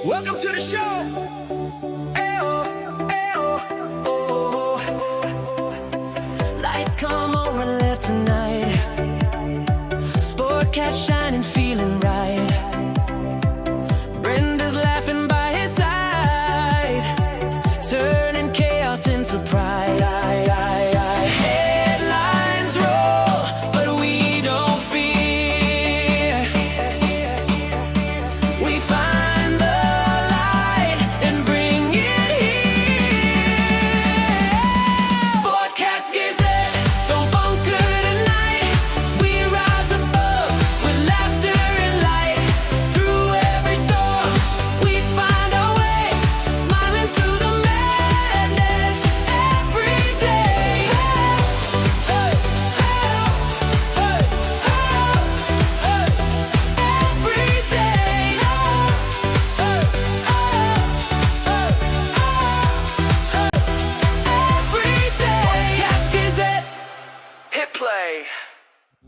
Welcome to the show. Ayo, ayo, oh. Lights come on right left tonight. Sportcat shining, feeling right. Brenda's laughing by his side, turning chaos into pride. Headlines roll, but we don't fear. We find the light and bring it here. Sportcat's Gazette, don't bunker tonight. We rise above with laughter and light. Through every storm, we find our way, smiling through the madness every day. Hey, hey, hey, hey, every day. Every day. Sportcat's Gazette, hit play.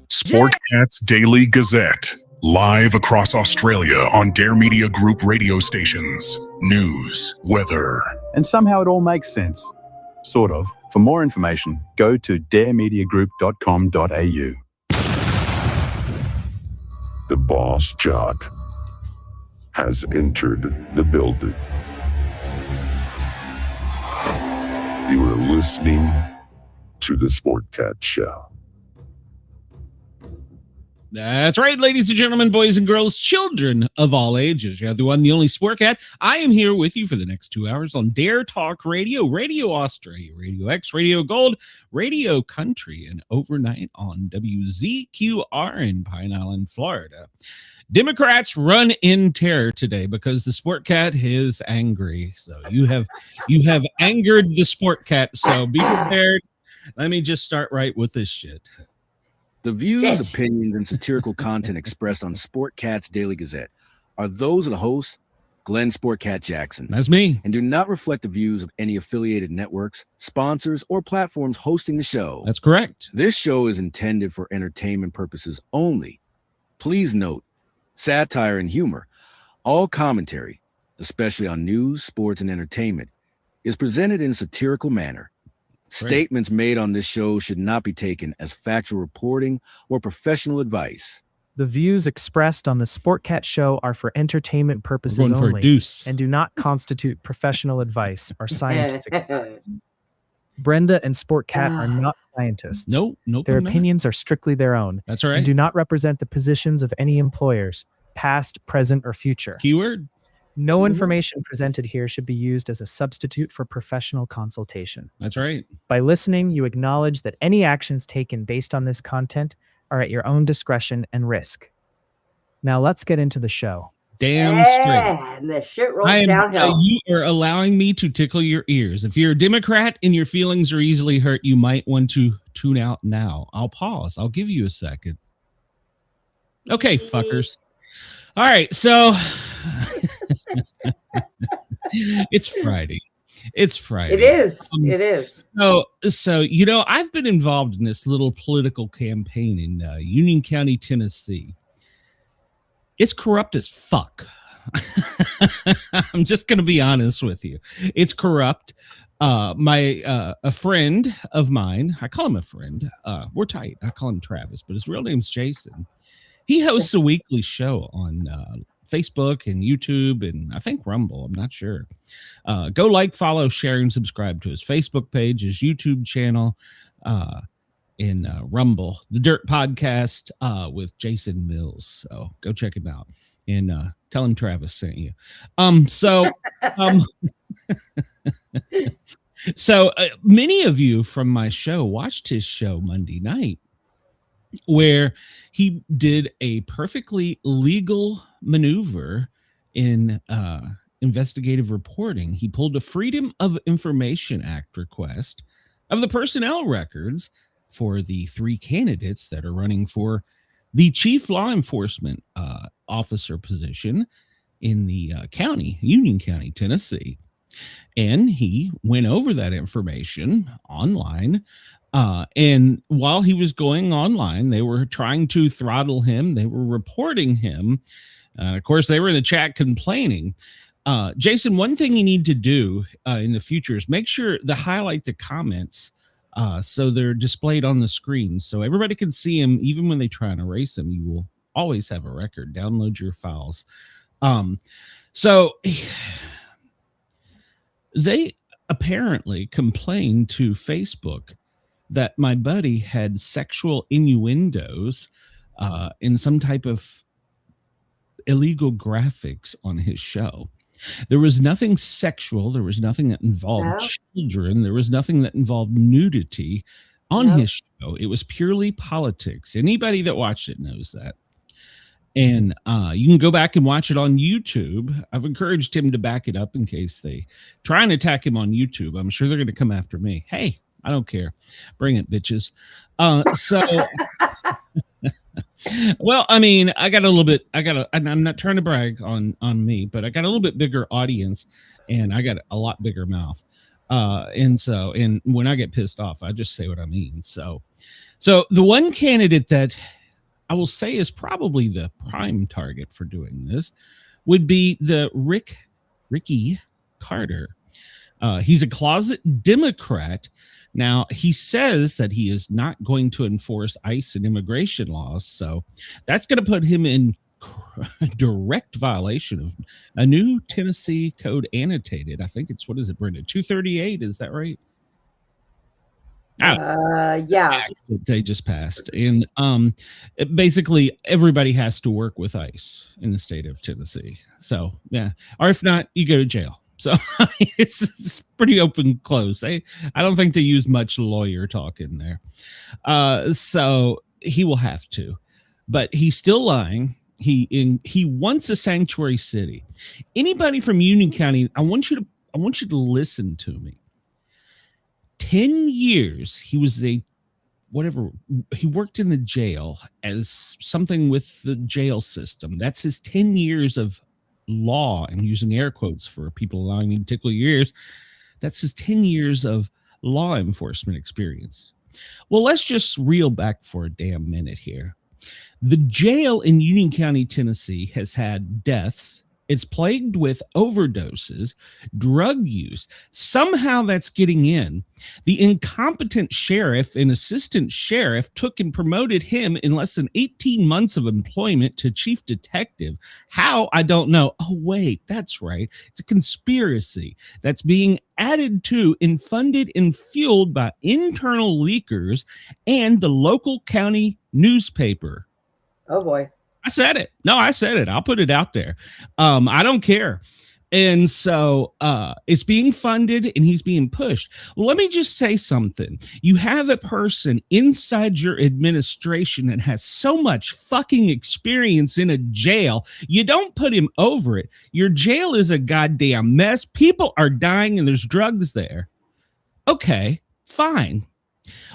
Sportcat's Daily Gazette, live across Australia on Dare Media Group radio stations. News, weather, And somehow it all makes sense. Sort of. For more information, go to daremediagroup.com.au. The boss jock has entered the building. You are listening to the Sportcat Show. That's right, ladies and gentlemen, boys and girls, children of all ages. You have the one, the only Sportcat. I am here with you for the next 2 hours on Dare Talk Radio, Radio Australia, Radio X, Radio Gold, Radio Country, and overnight on WZQR in Pine Island, Florida. Democrats run in terror today because the Sportcat is angry. So you have angered the Sportcat. So be prepared. Let me just start right with this shit. The views, opinions, and satirical content expressed on Sportcat's Daily Gazette are those of the host, Glenn Sportcat Jackson, That's me. and do not reflect the views of any affiliated networks, sponsors, or platforms hosting the show. That's correct. This show is intended for entertainment purposes only. Please note, satire and humor, all commentary, especially on news, sports, and entertainment, is presented in a satirical manner. Statements made on this show should not be taken as factual reporting or professional advice. The views expressed on the Sportcat Show are for entertainment purposes Going for a only deuce. and do not constitute professional advice or scientific advice. Brenda and Sportcat are not scientists. Nope. Their I'm not. opinions are strictly their own That's all and right. do not represent the positions of any employers, past, present, or future. Keyword. No information presented here should be used as a substitute for professional consultation. That's right. By listening, you acknowledge that any actions taken based on this content are at your own discretion and risk. Now let's get into the show. Damn straight. And the shit rolls downhill. You are allowing me to tickle your ears. If you're a Democrat and your feelings are easily hurt, you might want to tune out now. I'll pause. I'll give you a second. Okay, fuckers. All right, so it's Friday. It's Friday. It is. It is. So I've been involved in this little political campaign in Union County, Tennessee. It's corrupt as fuck. I'm just going to be honest with you. It's corrupt. A friend of mine, I call him a friend. We're tight. I call him Travis, but his real name's Jason. He hosts a weekly show on Facebook and YouTube and I think Rumble. I'm not sure. Go like, follow, share, and subscribe to his Facebook page, his YouTube channel, in Rumble, the Dirt Podcast with Jason Mills. So go check him out and tell him Travis sent you. So many of you from my show watched his show Monday night, where he did a perfectly legal maneuver in investigative reporting. He pulled a Freedom of Information Act request of the personnel records for the three candidates that are running for the chief law enforcement officer position in the county, Union County, Tennessee. And he went over that information online. And while he was going online, they were trying to throttle him. They were reporting him. Of course, they were in the chat complaining. Jason, one thing you need to do in the future is make sure to highlight the comments so they're displayed on the screen so everybody can see them. Even when they try and erase them, you will always have a record. Download your files. So they apparently complained to Facebook that my buddy had sexual innuendos in some type of illegal graphics on his show. There was nothing sexual. There was nothing that involved children. There was nothing that involved nudity on his show. It was purely politics. Anybody that watched it knows that. And you can go back and watch it on YouTube. I've encouraged him to back it up in case they try and attack him on YouTube. I'm sure they're going to come after me. Hey, I don't care. Bring it, bitches. Well, I mean, I'm not trying to brag on me, but I got a little bit bigger audience and I got a lot bigger mouth. And when I get pissed off, I just say what I mean. So the one candidate that I will say is probably the prime target for doing this would be the Ricky Carter. He's a closet Democrat. Now, he says that he is not going to enforce ICE and immigration laws. So that's going to put him in direct violation of a new Tennessee code annotated. I think it's, what is it, Brenda? 238. Is that right? Yeah. They just passed. And basically everybody has to work with ICE in the state of Tennessee. So, yeah. Or if not, you go to jail. So it's pretty open close. I don't think they use much lawyer talk in there. So he will have to, but he's still lying. He wants a sanctuary city. Anybody from Union County, I want you to listen to me. 10 years he was he worked in the jail as something with the jail system. That's his 10 years of law. I'm using air quotes for people allowing me to tickle your ears. That's his 10 years of law enforcement experience. Well, let's just reel back for a damn minute here. The jail in Union County, Tennessee has had deaths. It's plagued with overdoses, drug use. Somehow that's getting in. The incompetent sheriff and assistant sheriff took and promoted him in less than 18 months of employment to chief detective. How? I don't know. Oh, wait, that's right. It's a conspiracy that's being added to and funded and fueled by internal leakers and the local county newspaper. Oh, boy. I said it. No, I said it. I'll put it out there. I don't care. And so it's being funded and he's being pushed. Well, let me just say something. You have a person inside your administration that has so much fucking experience in a jail. You don't put him over it. Your jail is a goddamn mess. People are dying and there's drugs there. Okay, fine.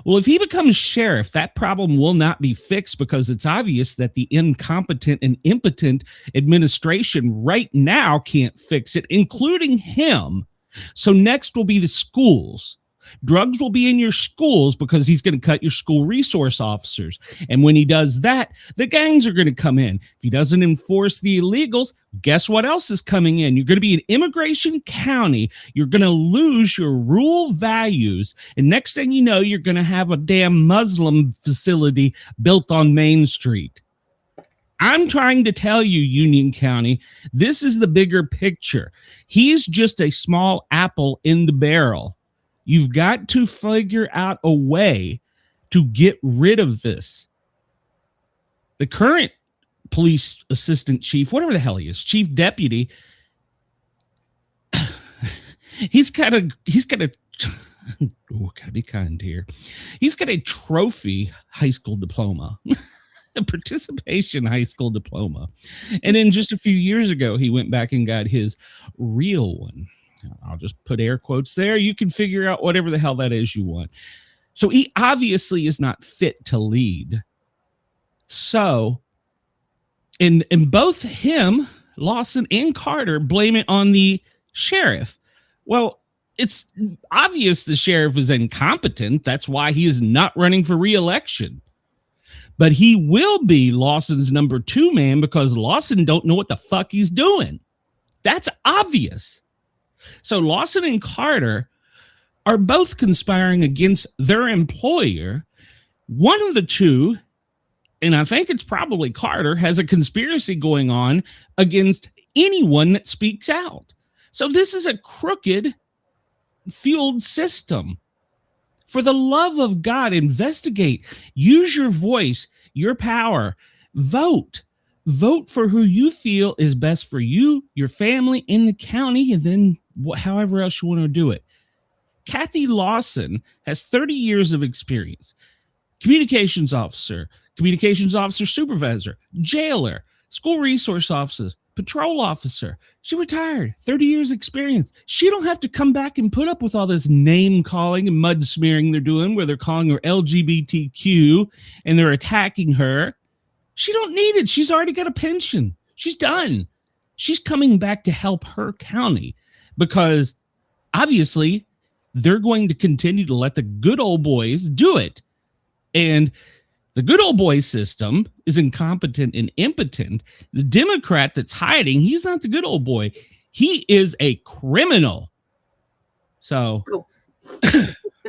Well, if he becomes sheriff, that problem will not be fixed because it's obvious that the incompetent and impotent administration right now can't fix it, including him. So next will be the schools. Drugs will be in your schools because he's going to cut your school resource officers. And when he does that, the gangs are going to come in. If he doesn't enforce the illegals, guess what else is coming in? You're going to be an immigration county. You're going to lose your rural values. And next thing you know, you're going to have a damn Muslim facility built on Main Street. I'm trying to tell you, Union County, this is the bigger picture. He's just a small apple in the barrel. You've got to figure out a way to get rid of this. The current police assistant chief, whatever the hell he is, chief deputy, he's got a gotta be kind here. He's got a trophy high school diploma, a participation high school diploma. And then just a few years ago, he went back and got his real one. I'll just put air quotes there. You can figure out whatever the hell that is you want. So he obviously is not fit to lead. So, and both him, Lawson and Carter, blame it on the sheriff. Well, it's obvious the sheriff is incompetent. That's why he is not running for re-election. But he will be Lawson's number 2 man because Lawson don't know what the fuck he's doing. That's obvious. So Lawson and Carter are both conspiring against their employer. One of the two, and I think it's probably Carter, has a conspiracy going on against anyone that speaks out. So this is a crooked fueled system. For the love of God, investigate. Use your voice, your power. Vote. Vote for who you feel is best for you, your family, in the county, and then however else you want to do it. Kathy Lawson has 30 years of experience. Communications officer supervisor, jailer, school resource officers, patrol officer. She retired, 30 years experience. She don't have to come back and put up with all this name calling and mud smearing they're doing where they're calling her LGBTQ and they're attacking her. She don't need it. She's already got a pension. She's done. She's coming back to help her county because obviously they're going to continue to let the good old boys do it. And the good old boy system is incompetent and impotent. The Democrat that's hiding, he's not the good old boy. He is a criminal. So, all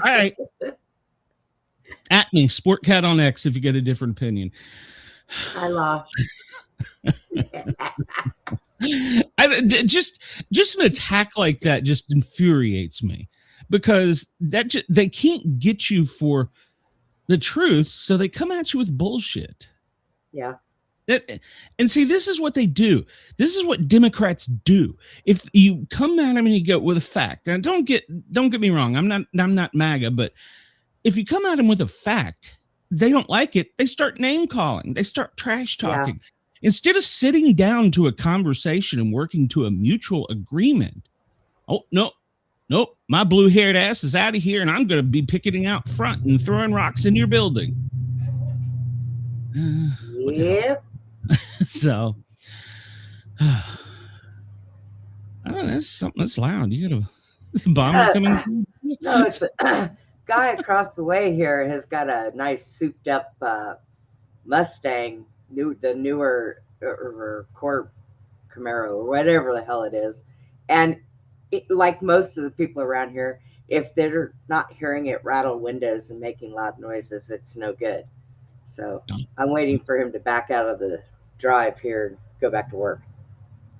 right. At me, Sportcat on X, if you get a different opinion. I lost. Just an attack like that just infuriates me because they can't get you for the truth, so they come at you with bullshit. Yeah. And see, this is what they do. This is what Democrats do. If you come at them and you go with a fact, and don't get me wrong, I'm not MAGA, but if you come at them with a fact, they don't like it. They start name calling. They start trash talking. Yeah. Instead of sitting down to a conversation and working to a mutual agreement. Oh, no. Nope, my blue-haired ass is out of here, and I'm going to be picketing out front and throwing rocks in your building. Yep. So, that's something that's loud. You got a bomber coming? No, it's a guy across the way here has got a nice souped-up Mustang, the newer Corp Camaro, or whatever the hell it is, and like most of the people around here, if they're not hearing it rattle windows and making loud noises, it's no good. So I'm waiting for him to back out of the drive here and go back to work.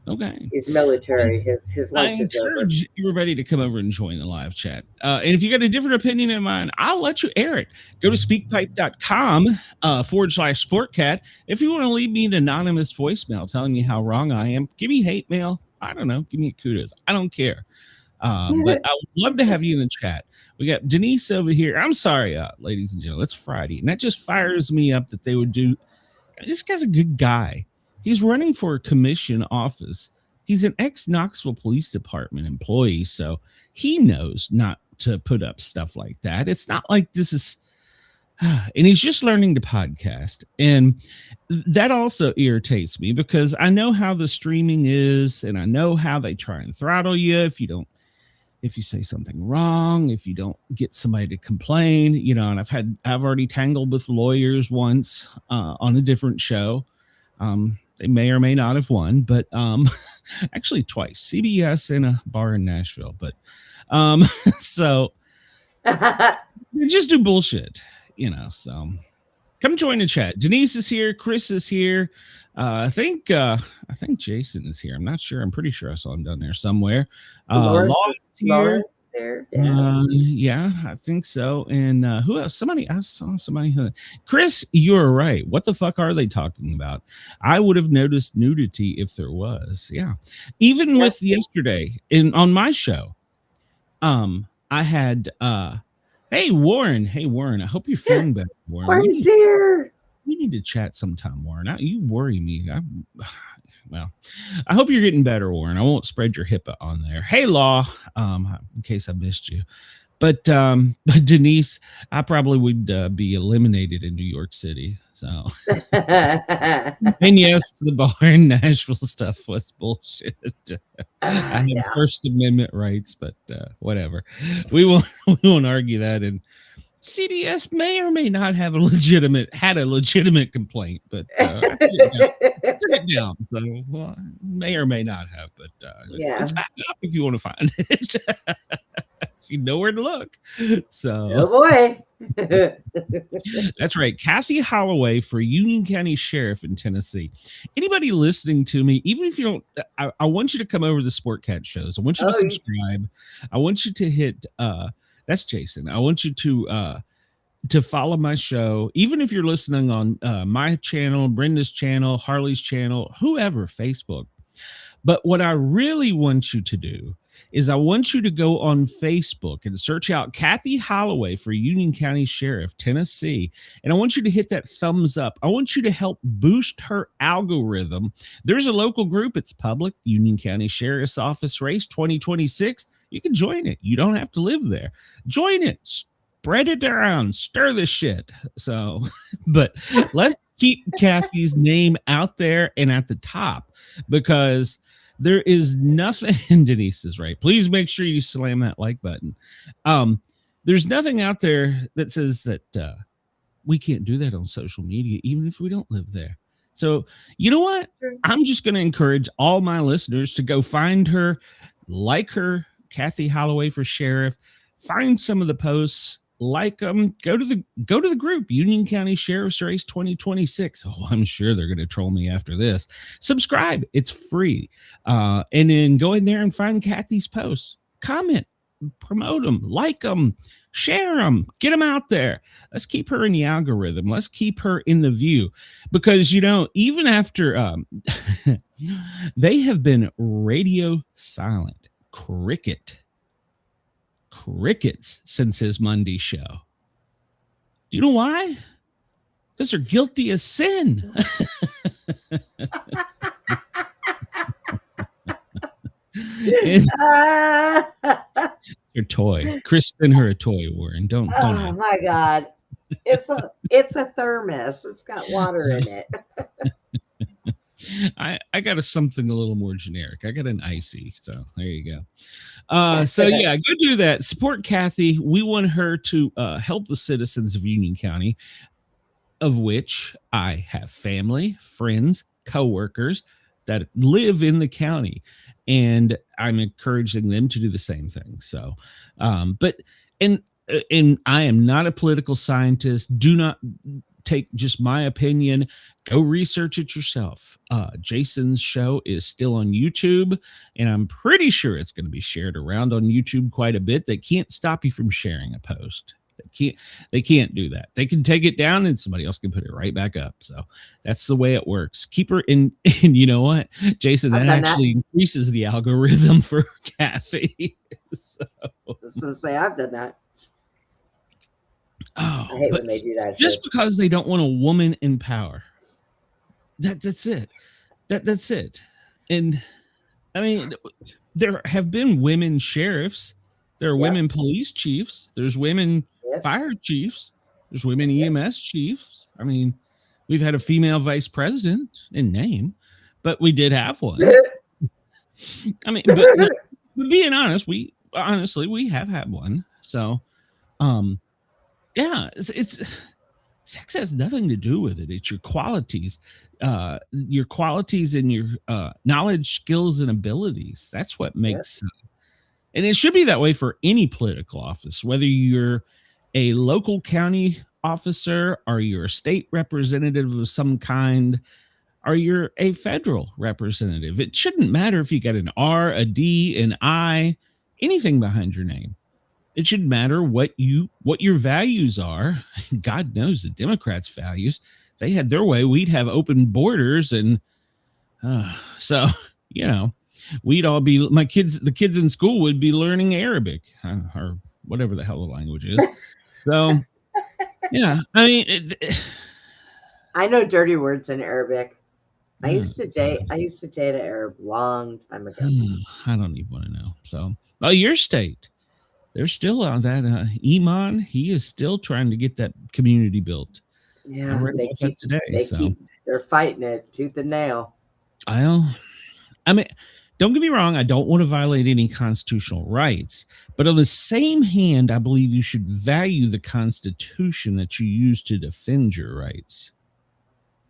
Okay. He's military. His lunch is over. I encourage everybody to come over and join the live chat. And if you got a different opinion than mine, I'll let you air it. Go to speakpipe.com /Sportcat. If you want to leave me an anonymous voicemail telling me how wrong I am, give me hate mail. I don't know. Give me kudos. I don't care. But I would love to have you in the chat. We got Denise over here. I'm sorry, ladies and gentlemen. It's Friday. And that just fires me up that they would do. This guy's a good guy. He's running for a commission office. He's an ex-Knoxville Police Department employee, so he knows not to put up stuff like that. It's not like this is... And he's just learning to podcast. And that also irritates me because I know how the streaming is, and I know how they try and throttle you if you say something wrong, if you don't get somebody to complain, and I've already tangled with lawyers once on a different show. They may or may not have won, but actually twice, CBS and a bar in Nashville. But so they just do bullshit, so come join the chat. Denise is here. Chris is here. I think Jason is here. I'm not sure. I'm pretty sure I saw him down there somewhere. Lawrence is here. There. Yeah, I think so. And who else? I saw somebody. Chris, you're right. What the fuck are they talking about? I would have noticed nudity if there was. Yeah. Even with yesterday on my show, I had hey Warren. I hope you're feeling better, Warren. Warren's here. We need to chat sometime, Warren. You worry me. I hope you're getting better, Warren. I won't spread your HIPAA on there. Hey, Law, in case I missed you. But Denise, I probably would be eliminated in New York City. So, and yes, the bar in Nashville stuff was bullshit. I had First Amendment rights, but whatever. We won't argue that. And CDS may or may not have had a legitimate complaint, but I took it down. So well, may or may not have, but Yeah. it's back up if you want to find it. If you know where to look. So Oh boy. that's right. Kathy Holloway for Union County Sheriff in Tennessee. Anybody listening to me, even if you don't, I want you to come over to the Sportcat shows. I want you to subscribe. I want you to hit that's Jason. I want you to follow my show, even if you're listening on my channel, Brenda's channel, Harley's channel, whoever, Facebook. But what I really want you to do is I want you to go on Facebook and search out Kathy Holloway for Union County Sheriff, Tennessee. And I want you to hit that thumbs up. I want you to help boost her algorithm. There's a local group. It's public, Union County Sheriff's Office Race 2026. You can join it. You don't have to live there. Join it. Spread it around. Stir the shit. So, but let's keep Kathy's name out there and at the top, because there is nothing, and Denise is right. Please make sure you slam that like button. There's nothing out there that says that we can't do that on social media, even if we don't live there. So you know what? I'm just going to encourage all my listeners to go find her, like her, Kathy Holloway for Sheriff. Find some of the posts, like them. Go to the group, Union County Sheriff's Race 2026. Oh, I'm sure they're going to troll me after this. Subscribe. It's free. And then go in there and find Kathy's posts. Comment, promote them, like them, share them, get them out there. Let's keep her in the algorithm. Let's keep her in the view, because, you know, even after they have been radio silent, crickets since his Monday show. Do you know why? Because they're guilty as sin. Your toy. Chris sent her a toy, Warren. Don't. Oh my God. It's a thermos. It's got water in it. I got something a little more generic. I got an icy. So there you go. So yeah, go do that. Support Kathy. We want her to help the citizens of Union County, of which I have family, friends, coworkers that live in the county, and I'm encouraging them to do the same thing. So, but I am not a political scientist. Do not take just my opinion. Go research it yourself. Jason's show is still on YouTube, and I'm pretty sure it's going to be shared around on YouTube quite a bit. They can't stop you from sharing a post. They can't do that. They can take it down and somebody else can put it right back up. So that's the way it works. Keep her in. And you know what, Jason, that actually increases the algorithm for Kathy. So I was going to say, I've done that. Oh, I hate when they do that. Just because they don't want a woman in power. That's it. That's it. And I mean, there have been women sheriffs. There are women police chiefs. There's women fire chiefs. There's women EMS chiefs. I mean, we've had a female vice president in name, but we did have one. I mean, but being honest, we have had one. So, yeah, it's sex has nothing to do with it. It's your qualities and your knowledge, skills, and abilities. That's what makes, and it should be that way for any political office, whether you're a local county officer or you're a state representative of some kind, or you're a federal representative. It shouldn't matter if you got an R, a D, an I, anything behind your name. It should matter what your values are. God knows the Democrats' values. If they had their way, we'd have open borders, and so you know, we'd all be the kids in school would be learning Arabic or whatever the hell the language is. So yeah, I mean, I know dirty words in Arabic. I used to date an Arab long time ago. I don't even want to know. So, your state. They're still on that. Iman, he is still trying to get that community built. Yeah, I read about that today. They're fighting it tooth and nail. I mean, don't get me wrong, I don't want to violate any constitutional rights, but on the same hand, I believe you should value the Constitution that you use to defend your rights.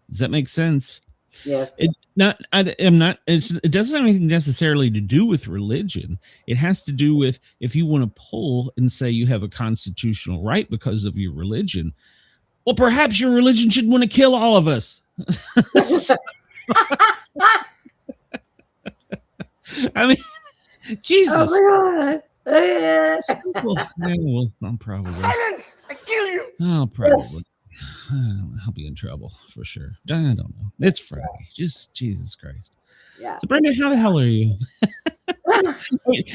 Does that make sense? Yes. It doesn't have anything necessarily to do with religion. It has to do with if you want to pull and say you have a constitutional right because of your religion. Well, perhaps your religion should want to kill all of us. I mean, Jesus. Oh my God. Well, I'm probably. Silence! I kill you. I'll probably. I'll be in trouble for sure. I don't know. It's Friday. Just Jesus Christ. Yeah. So, Brenda, how the hell are you?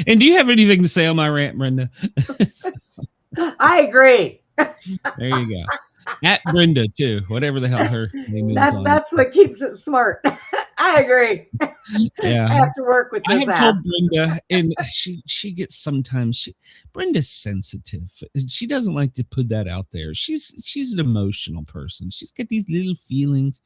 And do you have anything to say on my rant, Brenda? I agree. There you go. At Brenda too, whatever the hell her name is. That's what keeps it smart. I agree. Yeah, I have to work with this. I have told Brenda, and she gets sometimes. Brenda's sensitive. She doesn't like to put that out there. She's an emotional person. She's got these little feelings.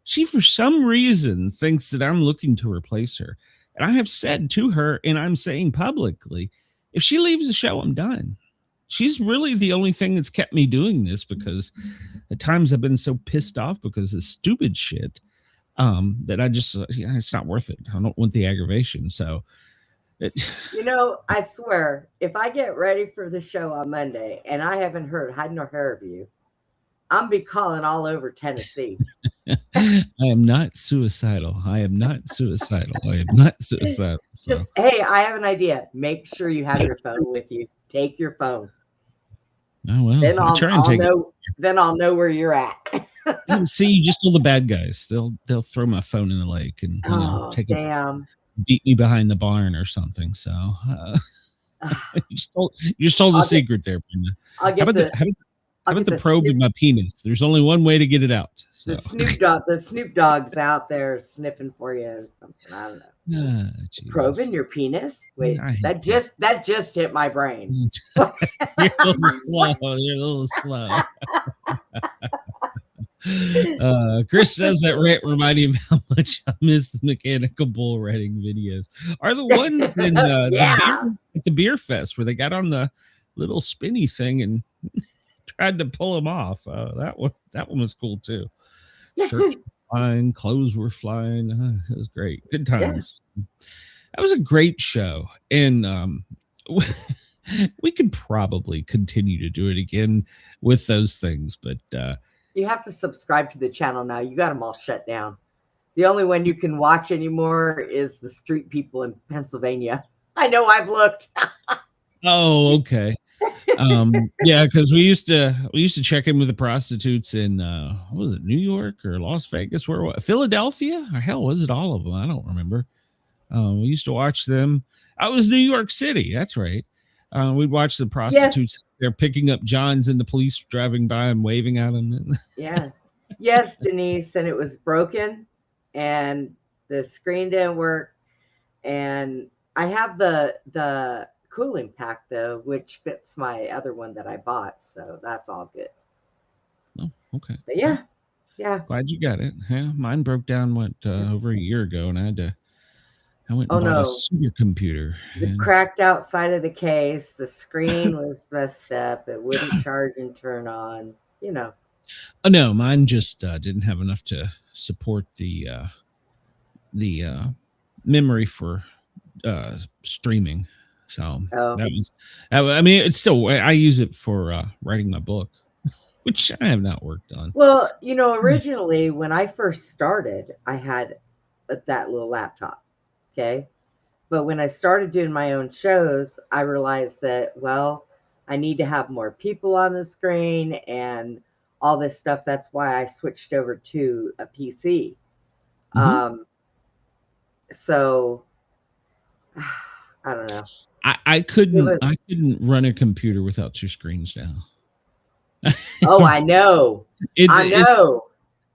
She, for some reason, thinks that I'm looking to replace her, and I have said to her, and I'm saying publicly, if she leaves the show, I'm done. She's really the only thing that's kept me doing this, because at times I've been so pissed off because of stupid shit that I just, it's not worth it. I don't want the aggravation. So, I swear, if I get ready for the show on Monday and I haven't heard hide nor hair of you, I'm be calling all over Tennessee. I am not suicidal. I am not suicidal. So. Just, hey, I have an idea. Make sure you have your phone with you. Take your phone. Oh well. Then I'll know where you're at. See, you just told the bad guys. They'll throw my phone in the lake and take it, beat me behind the barn or something. So you just told the secret there, Brenda. How about the probe in my penis? There's only one way to get it out. So. The Snoop Dogg's out there sniffing for you or something. I don't know. Probe in your penis? Wait, that just hit my brain. You're a little slow. Chris says that rant reminded me of how much I miss mechanical bull riding videos. Are the ones in at the beer fest where they got on the little spinny thing and tried to pull him off. That one was cool too. Shirts were flying, clothes were flying. It was great. Good times. Yeah. That was a great show, and we could probably continue to do it again with those things, but you have to subscribe to the channel now. You got them all shut down. The only one you can watch anymore is the street people in Pennsylvania. I know, I've looked. Oh, okay. Yeah, because we used to check in with the prostitutes in what was it, New York or Las Vegas? Where was Philadelphia? Or hell, was it all of them? I don't remember. We used to watch them. I was New York City. That's right. We'd watch the prostitutes. Yes. They're picking up Johns and the police driving by and waving at them. Yeah. Yes, Denise. And it was broken and the screen didn't work. And I have the cooling pack though, which fits my other one that I bought. So that's all good. Oh, okay. But yeah. Glad you got it. Yeah, mine broke down over a year ago, and I went and bought a supercomputer. It cracked outside of the case. The screen was messed up. It wouldn't charge and turn on. Oh no, mine just didn't have enough to support the memory for streaming. So that was. I mean, it's still. I use it for writing my book, which I have not worked on. Well, originally when I first started, I had that little laptop. Okay. But when I started doing my own shows, I realized that, I need to have more people on the screen and all this stuff. That's why I switched over to a PC. Mm-hmm. So I don't know. I couldn't run a computer without two screens now. Oh, I know. I know.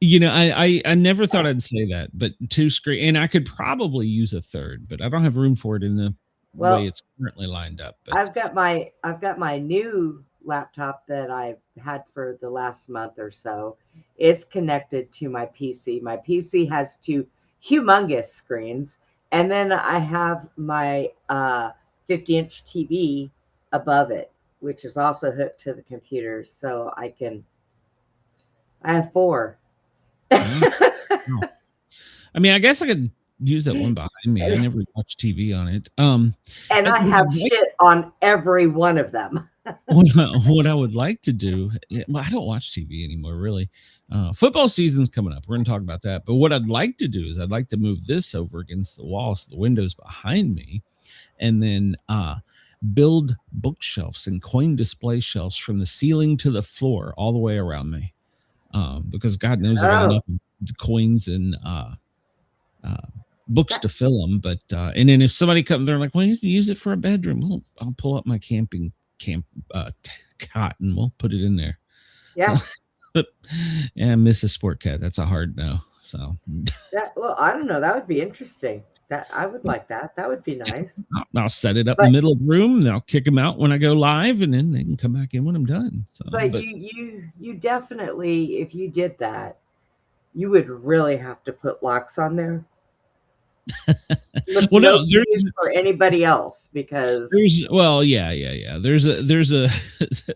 I never thought I'd say that, but two screen, and I could probably use a third, but I don't have room for it in the way it's currently lined up. But I've got my new laptop that I've had for the last month or so. It's connected to my PC. My PC has two humongous screens, And then I have my 50-inch TV above it, which is also hooked to the computer. So I have 4. Oh. I mean, I guess I could use that one behind me. I never watched TV on it. And I have shit on every one of them. What I would like to do, well, I don't watch TV anymore, really. Football season's coming up. We're going to talk about that. But what I'd like to do is I'd like to move this over against the wall, so the window's behind me, and then build bookshelves and coin display shelves from the ceiling to the floor all the way around me. Because God knows I got enough coins and books to fill them. But and then if somebody comes, they're like, well, you have to use it for a bedroom. Well, I'll pull up my camp cot and we'll put it in there. Yeah. So, but yeah, Mrs. Sportcat, that's a hard no. So well, I don't know. That would be interesting. That I would like that. That would be nice. I'll set it up in the middle of the room and I'll kick them out when I go live, and then they can come back in when I'm done. So, but you definitely, if you did that, you would really have to put locks on there. Well, no, there's for anybody else, because there's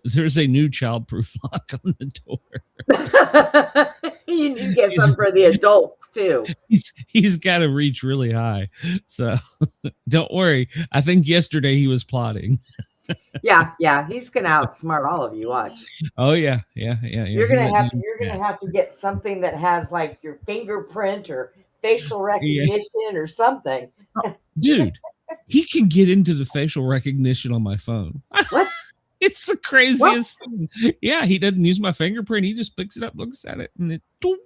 there's a new childproof lock on the door. You need to get some for the adults too. He's got to reach really high, so don't worry. I think yesterday he was plotting. Yeah, he's gonna outsmart all of you. Watch. Oh yeah. You're gonna have to get something that has like your fingerprint or facial recognition or something. Dude, he can get into the facial recognition on my phone. What? It's the craziest thing. Yeah, he doesn't use my fingerprint. He just picks it up, looks at it, and it. Give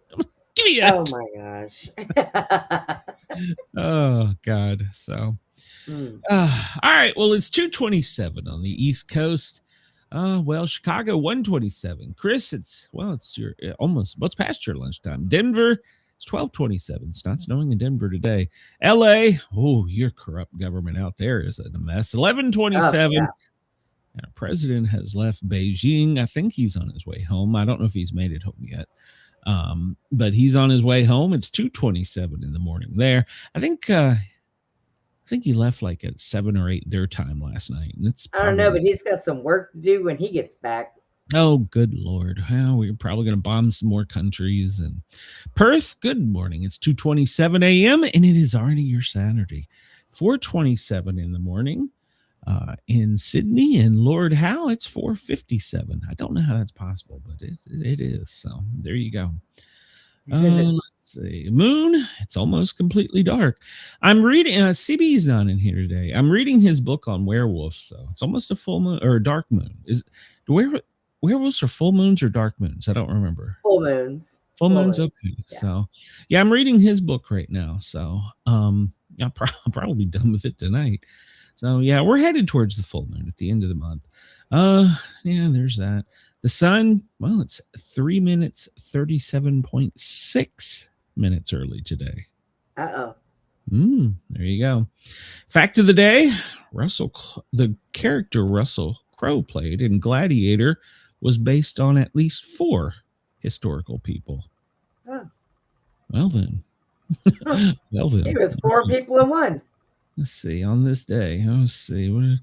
me it. Oh my gosh. Oh God. So. All right. Well, it's 2:27 on the East Coast. Well, Chicago 1:27. Chris, it's your almost what's past your lunchtime. Denver, it's 12:27. It's not snowing in Denver today. LA, your corrupt government out there is a mess. 11:27. Yeah. Our president has left Beijing. I think he's on his way home. I don't know if he's made it home yet. But he's on his way home. It's 2:27 in the morning there. I think he left like at 7 or 8 their time last night. And I don't know, but he's got some work to do when he gets back. Oh, good Lord. Well, we're probably going to bomb some more countries. And Perth, good morning. It's 2:27 a.m. and it is already your Saturday. 4:27 in the morning in Sydney, and Lord Howe, it's 4:57. I don't know how that's possible, but it is. So there you go. Let's see. Moon, it's almost completely dark. I'm reading, CB's not in here today. I'm reading his book on werewolves. So it's almost a full moon or a dark moon. Werewolves are full moons or dark moons? I don't remember. Full moons. Full moons. Okay. Yeah. So yeah, I'm reading his book right now. So I'll probably be done with it tonight. So yeah, we're headed towards the full moon at the end of the month. Yeah, there's that. The sun, well, it's 3 minutes, 37.6 minutes early today. Uh-oh. There you go. Fact of the day, the character Russell Crowe played in Gladiator was based on at least 4 historical people. Huh. Well then. Well then. He was 4 people in one. Let's see, on this day. Let's see. What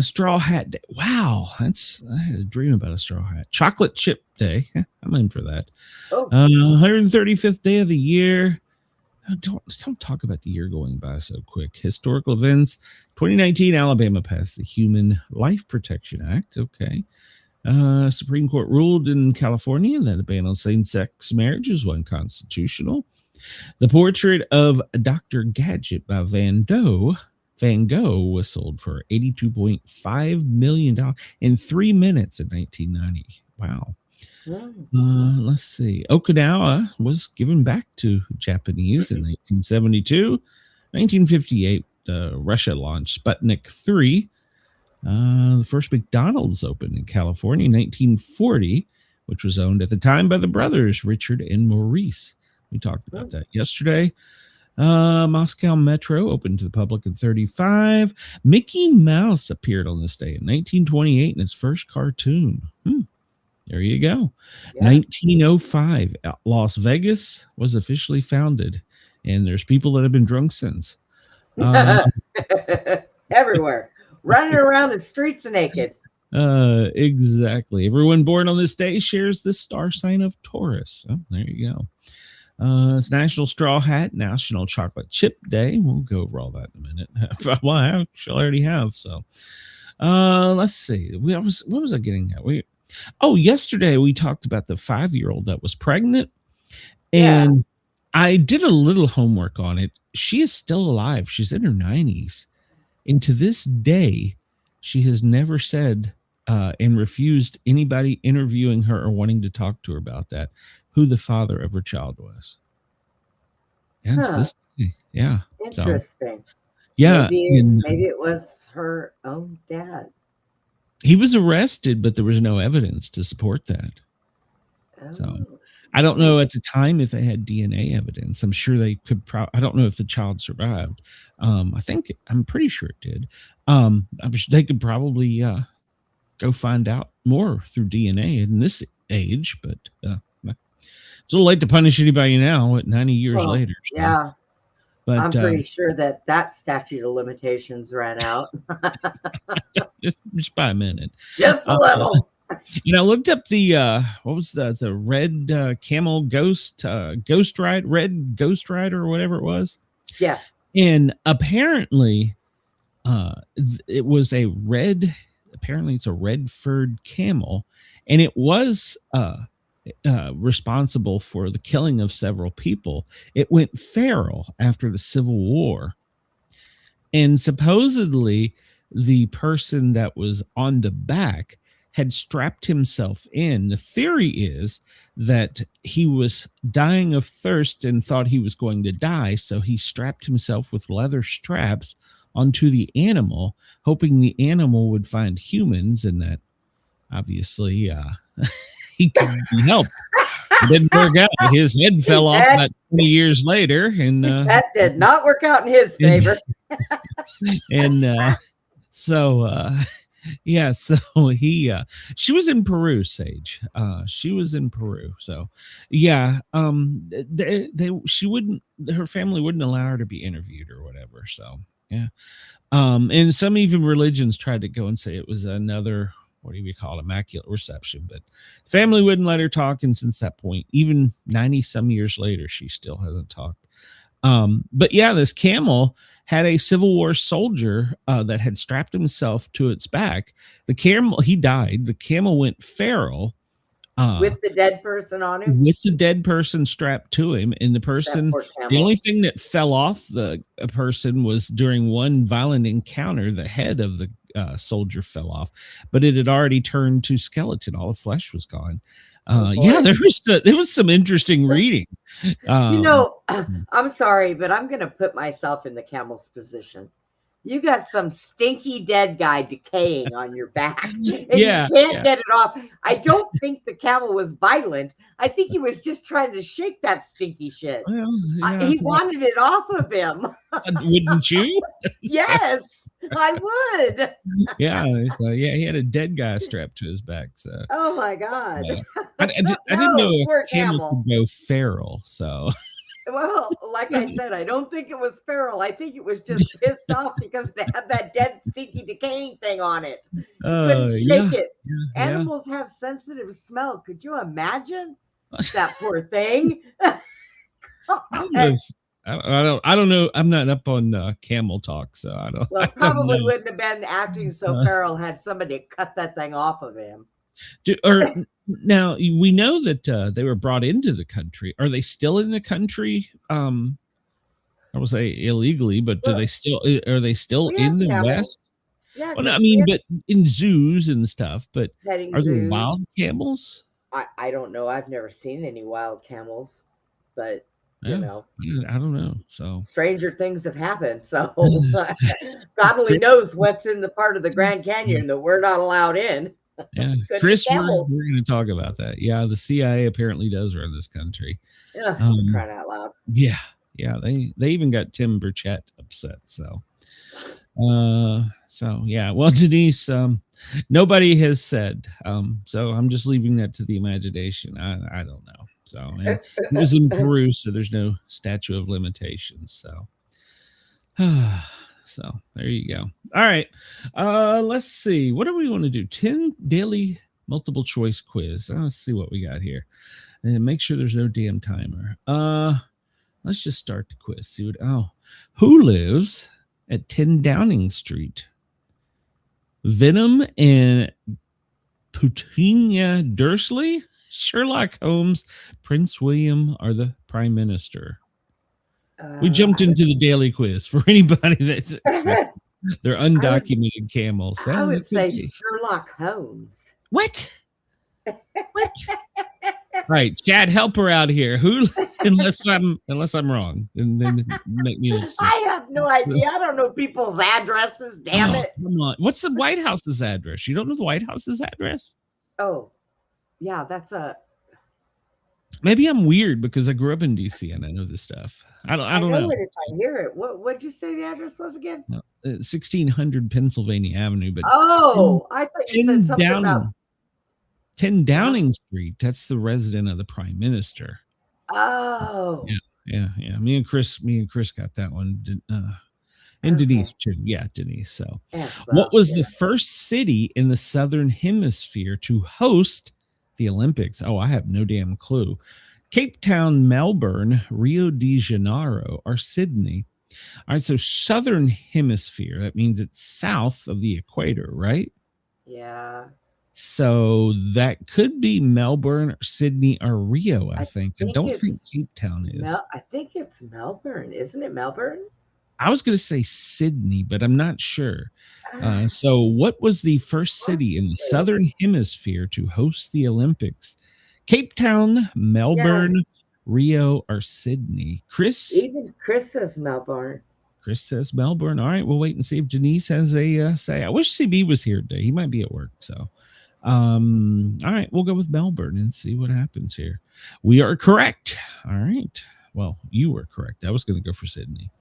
Straw Hat Day. Wow, I had a dream about a straw hat. Chocolate Chip Day. I'm in for that. 135th day of the year. Don't talk about the year going by so quick. Historical events. 2019, Alabama passed the Human Life Protection Act. Okay. Supreme Court ruled in California that a ban on same-sex marriage is unconstitutional. The portrait of Dr. Gadget by Van Gogh was sold for $82.5 million in 3 minutes in 1990. Wow. Let's see. Okinawa was given back to Japanese in 1972. 1958, Russia launched Sputnik 3. The first McDonald's opened in California in 1940, which was owned at the time by the brothers Richard and Maurice. We talked about that yesterday. Moscow Metro opened to the public in 1935. Mickey Mouse appeared on this day in 1928 in its first cartoon. There you go. Yeah. 1905, Las Vegas was officially founded, and there's people that have been drunk since. Everywhere, running around the streets naked. Exactly. Everyone born on this day shares the star sign of Taurus. Oh, there you go. It's National Straw Hat, National Chocolate Chip Day. We'll go over all that in a minute. Well, I actually already have. So, let's see. What was I getting at? Yesterday we talked about the 5-year-old that was pregnant, and I did a little homework on it. She is still alive. She's in her 90s, and to this day, she has never said and refused anybody interviewing her or wanting to talk to her about that, who the father of her child was. Yeah, to this day, yeah. Interesting. So, yeah, maybe it was her own dad. He was arrested, but there was no evidence to support that. So I don't know at the time if they had DNA evidence. I'm sure they could. I don't know if the child survived. I'm pretty sure it did. They could probably go find out more through DNA in this age, but it's a little late to punish anybody now at 90 years later. So. Yeah. But I'm pretty sure that statute of limitations ran out. just by a minute. Just a little. I looked up the what was the red camel ghost ride, red ghost rider or whatever it was. Yeah. And apparently it was it's a red furred camel, and it was responsible for the killing of several people. It went feral after the Civil War, and supposedly the person that was on the back had strapped himself in. The theory is that he was dying of thirst and thought he was going to die, so he strapped himself with leather straps onto the animal, hoping the animal would find humans, and that obviously he could be helped. It didn't work out. His head fell off about 20 years later, and that did not work out in his favor. And so she was in Peru, Sage. She was in Peru. So yeah, her family wouldn't allow her to be interviewed or whatever. So yeah. And some even religions tried to go and say it was another, what do we call it, immaculate reception, but family wouldn't let her talk. And since that point, even 90 some years later, she still hasn't talked. But yeah, this camel had a Civil War soldier that had strapped himself to its back. The camel, he died. The camel went feral. With the dead person on him? With the dead person strapped to him. And the person, the only thing that fell off a person was during one violent encounter, the head of the soldier fell off, but it had already turned to skeleton. All the flesh was gone. Yeah, there was some interesting reading. I'm sorry, but I'm going to put myself in the camel's position. You got some stinky dead guy decaying on your back, and you can't get it off. I don't think the camel was violent. I think he was just trying to shake that stinky shit. Well, he wanted it off of him. Wouldn't you? Yes, I would. So he had a dead guy strapped to his back. So oh my god, I didn't know a camel could go feral. So. Well, like I said, I don't think it was feral. I think it was just pissed off because they had that dead, stinky, decaying thing on it. Couldn't shake it. Animals have sensitive smell. Could you imagine that poor thing? I don't know. I'm not up on camel talk, so I don't. Well, probably wouldn't have been acting so feral had somebody cut that thing off of him. Now we know that they were brought into the country. Are they still in the country? I will say illegally, but are they still in the West? Yeah, well, I mean, but in zoos and stuff. But are there wild camels? I don't know. I've never seen any wild camels, but you know, I don't know. So stranger things have happened. So probably knows what's in the part of the Grand Canyon that we're not allowed in. Yeah, Chris, we're going to talk about that. Yeah, the CIA apparently does run this country. Yeah, crying out loud. Yeah, they even got Tim Burchett upset. So yeah. Well, Denise, nobody has said. So I'm just leaving that to the imagination. I don't know. So it was in Peru, so there's no statute of limitations. So So there you go. All right. Let's see. What do we want to do? 10 daily multiple choice quiz. Let's see what we got here. And make sure there's no damn timer. Let's just start the quiz. See what who lives at 10 Downing Street? Venom and Petunia Dursley, Sherlock Holmes, Prince William, or the Prime Minister? We jumped into the daily quiz for anybody that's they're undocumented camels. I would say Sherlock Holmes. What? What? Right, Chad, help her out here. Who? Unless I'm wrong, and then make me look stupid. I have no idea. I don't know people's addresses. Damn it! Come on. What's the White House's address? You don't know the White House's address? Oh, yeah, that's a. Maybe I'm weird because I grew up in DC and I know this stuff. I don't know. It if I hear it. What'd you say the address was again? 1600 Pennsylvania Avenue. But I thought you said something about 10 Downing Street. That's the resident of the Prime Minister. Oh. Yeah. Me and Chris got that one. And Denise too. Yeah, Denise. So, what was the first city in the Southern Hemisphere to host the Olympics? Oh, I have no damn clue. Cape Town, Melbourne, Rio de Janeiro, or Sydney. All right, so Southern Hemisphere. That means it's south of the equator, right? Yeah. So that could be Melbourne, or Sydney, or Rio, I think. I don't think Cape Town is. I think it's Melbourne. Isn't it Melbourne? I was going to say Sydney, but I'm not sure. So what was the first city in the Southern Hemisphere to host the Olympics? Cape Town, Melbourne, Rio, or Sydney? Chris? Even Chris says Melbourne. Chris says Melbourne. All right, we'll wait and see if Denise has a say. I wish CB was here today. He might be at work. So, all right, we'll go with Melbourne and see what happens here. We are correct. All right. Well, you were correct. I was going to go for Sydney.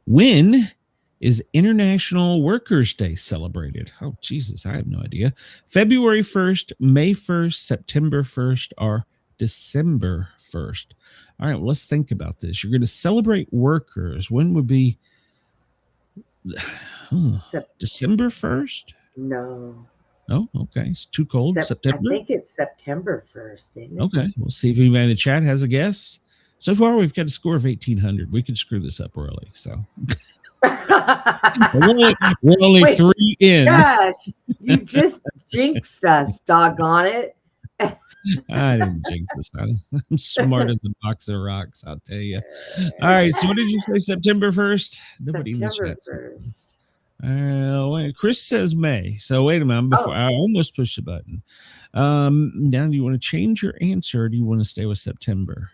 When is International Workers' Day celebrated? Oh, Jesus, I have no idea. February 1st, May 1st, September 1st, or December 1st? All right, well, let's think about this. You're going to celebrate workers. When would be December 1st? No. Oh, okay. It's too cold. September? I think it's September 1st, isn't it? Okay, we'll see if anybody in the chat has a guess. So far, we've got a score of 1,800. We could screw this up early. So we're only 3 in. Gosh, you just jinxed us, doggone it. I didn't jinx this. I'm smart as a box of rocks, I'll tell you. All right, so what did you say, September 1st? Nobody September was 1st. Chris says May. So wait a minute. I almost pushed the button. Now, do you want to change your answer or do you want to stay with September?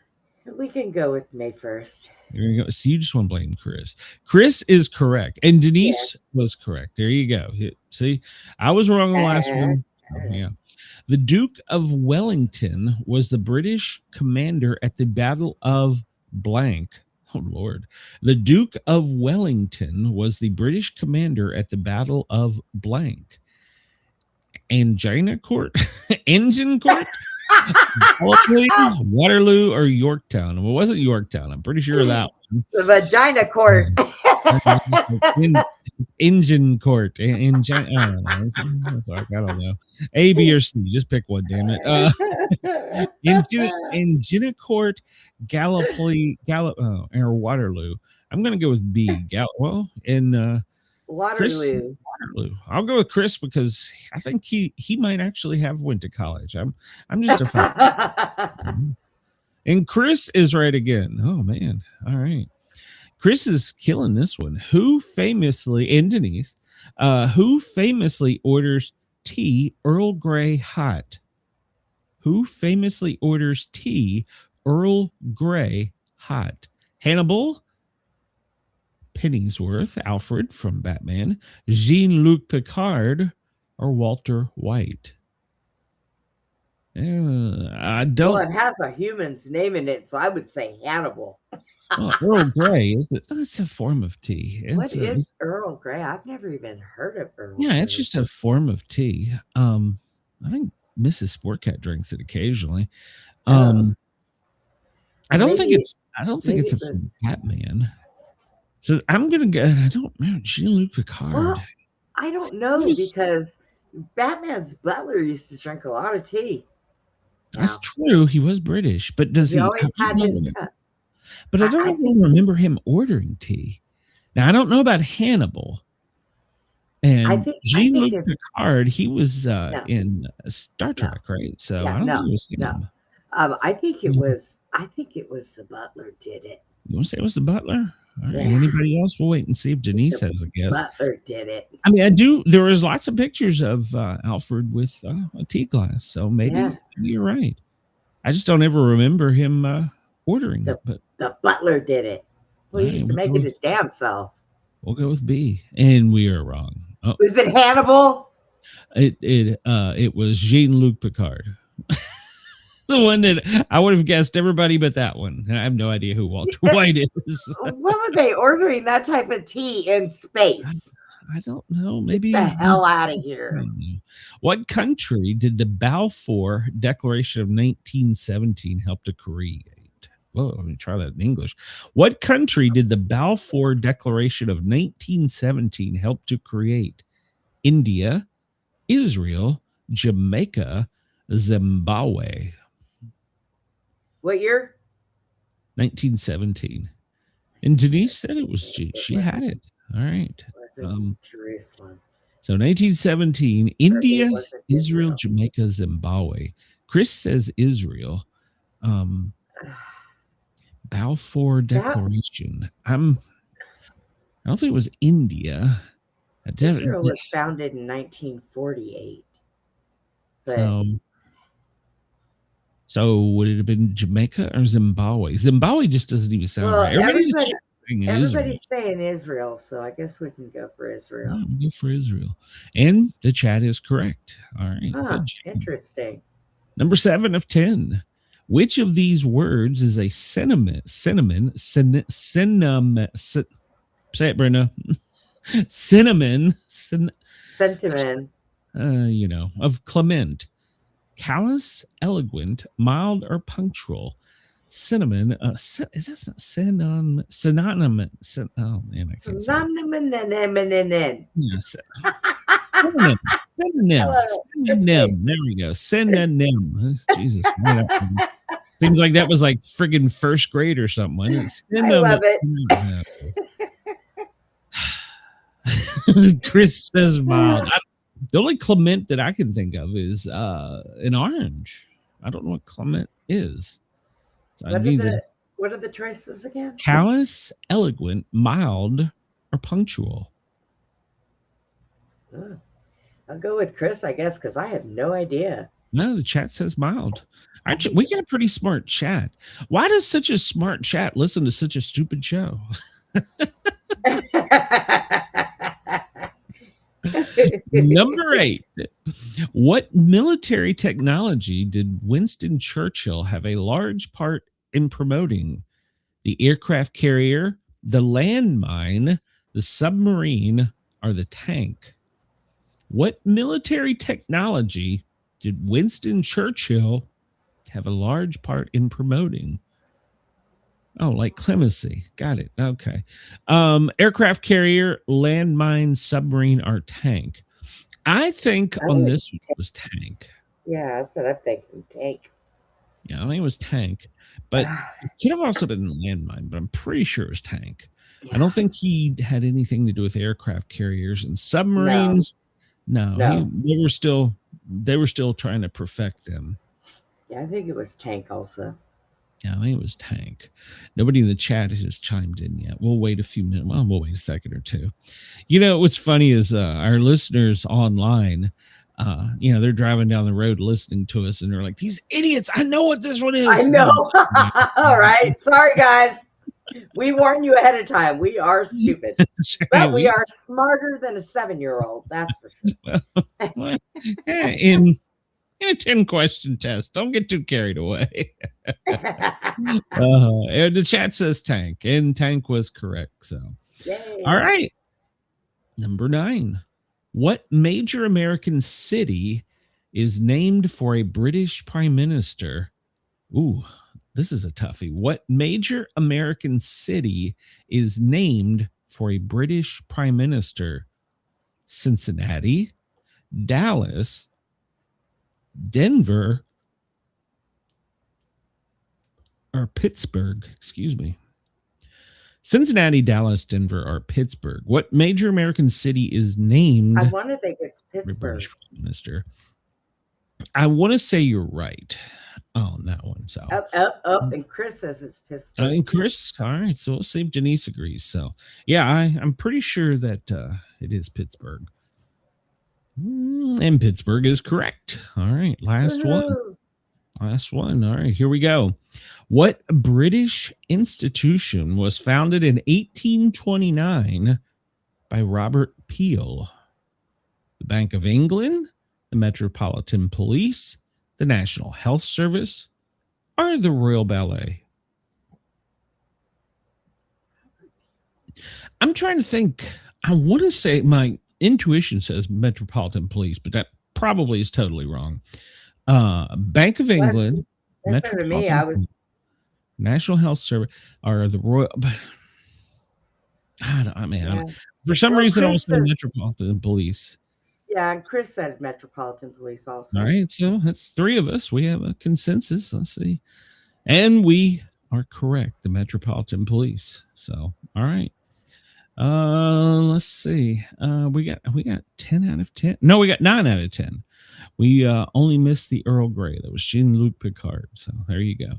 We can go with May 1st. There you go. So you just want to blame Chris. Chris is correct. And Denise was correct. There you go. See, I was wrong on the last one. Yeah. The Duke of Wellington was the British commander at the Battle of blank. Oh, Lord. The Duke of Wellington was the British commander at the Battle of blank. Angina Court? Engine Court? Waterloo or Yorktown? Well, it wasn't Yorktown. I'm pretty sure of that one. The Vagina Court. Engine Court. I don't know. A, B, or C. Just pick one, damn it. Engina Court, Gallipoli, or Waterloo. I'm going to go with B. Waterloo. Waterloo. I'll go with Chris because I think he might actually have went to college. I'm just a fan. And Chris is right again. Oh man. All right. Chris is killing this one. Who famously orders tea Earl Grey hot? Who famously orders tea Earl Grey hot? Hannibal, Pennyworth, Alfred from Batman, Jean-Luc Picard, or Walter White? I don't. Well, it has a human's name in it, so I would say Hannibal. Earl Grey it's a form of tea. What is Earl Grey? I've never even heard of Earl Grey. Yeah, it's just a form of tea. I think Mrs. Sportcat drinks it occasionally. I don't think it's from Batman. So I'm gonna go. I don't know. Jean-Luc Picard. Well, I don't know He's- because Batman's butler used to drink a lot of tea. That's Now, true. He was British, but does he he? always I had don't his know. cup. But I I don't think- remember him ordering tea. Now I don't know about Hannibal. And I think Jean-Luc it's- Picard, he was in Star Trek, right? So Yeah, I don't no, think it was him. no. I think it was. I think it was the butler did it. You want to say it was the butler? All right. Yeah. Anybody else? We'll wait and see if Denise The has a guess. Butler did it. I mean, I do. There was lots of pictures of Alfred with a tea glass, so maybe you're right. I just don't ever remember him ordering it. But The butler did it. Well, he All used right, to make we'll it go- his damn self. we'll go with B, and we are wrong. Oh, Was it Hannibal? it was Jean-Luc Picard. The one that I would have guessed everybody but that one. I have no idea who Walter White is. What were they ordering that type of tea in space? I don't know. Maybe Get the hell out of here. I don't know. What country did the Balfour Declaration of 1917 help to create? Well, let me try that in English. What country did the Balfour Declaration of 1917 help to create? India, Israel, Jamaica, Zimbabwe. What year? 1917. And Denise said it was she had it. All right. Was it Jerusalem? So 1917, India, Or was it Israel, Jamaica, Zimbabwe. Chris says Israel. Balfour Declaration. I don't think it was India. Israel was founded in 1948. But So would it have been Jamaica or Zimbabwe? Zimbabwe just doesn't even sound well, right. everybody's saying Israel, so I guess we can go for Israel. Go for Israel. And the chat is correct. All right. Huh, good job. interesting. Number 7 of 10. Which of these words is a synonym? Say it, Brenda. Cinnamon. Sentiment. Of Clement. Callous, eloquent, mild, or punctual. Cinnamon. Is this synonymous? Oh man, I can't say. Yes. Synonym. There we go. Synonym. Jesus. Seems like that was like friggin' first grade or something. Wasn't it? Synonym. I love it. Chris says mild. The only Clement that I can think of is an orange. I don't know what Clement is. So what are the choices again? Callous, eloquent, mild, or punctual. I'll go with Chris, I guess, because I have no idea. No, the chat says mild. We get a pretty smart chat. Why does such a smart chat listen to such a stupid show? Number 8. What military technology did Winston Churchill have a large part in promoting? The aircraft carrier, the landmine, the submarine, or the tank? What military technology did Winston Churchill have a large part in promoting? Oh, like clemency. Got it. Okay. Aircraft carrier, landmine, submarine, or tank. I think on this one it was tank. Yeah, that's what I'm thinking. Tank. Yeah, I think it was tank. But it could have also been landmine, but I'm pretty sure it was tank. Yeah. I don't think he had anything to do with aircraft carriers and submarines. No. They were still trying to perfect them. Yeah, I think it was tank also. Yeah, I think it was tank. Nobody in the chat has chimed in yet. We'll wait a few minutes. Well, we'll wait a second or two. What's funny is our listeners online, they're driving down the road listening to us, and they're like, "These idiots! I know what this one is." I know. All right, sorry guys. We warned you ahead of time. We are stupid, right. But we are smarter than a 7-year-old. That's for sure. In a 10-question test. Don't get too carried away. The chat says tank, and tank was correct. So, yay. All right. Number 9. What major American city is named for a British prime minister? Ooh, this is a toughie. What major American city is named for a British prime minister? Cincinnati, Dallas, Denver, or Pittsburgh? Excuse me. Cincinnati, Dallas, Denver, or Pittsburgh. What major American city is named? I want to think it's Pittsburgh. British prime minister. I want to say you're right on that one. So Up, and Chris says it's Pittsburgh. And Chris, all right. So we'll see if Denise agrees. So yeah, I'm pretty sure that it is Pittsburgh. And Pittsburgh is correct. All right, last one. All right, here we go. What British institution was founded in 1829 by Robert Peel? The Bank of England, the Metropolitan Police, the National Health Service, or the Royal Ballet? I'm trying to think. I want to say my intuition says Metropolitan Police, but that probably is totally wrong. Bank of England, Metropolitan me. I was National Health Service, or the Royal. For some reason, I was saying Metropolitan Police. Yeah, and Chris said Metropolitan Police also. All right, so that's three of us. We have a consensus. Let's see, and we are correct. The Metropolitan Police. So, all right. Let's see. We got 10 out of 10. No, we got 9 out of 10. We only missed the Earl Grey. That was Jean-Luc Picard. So there you go.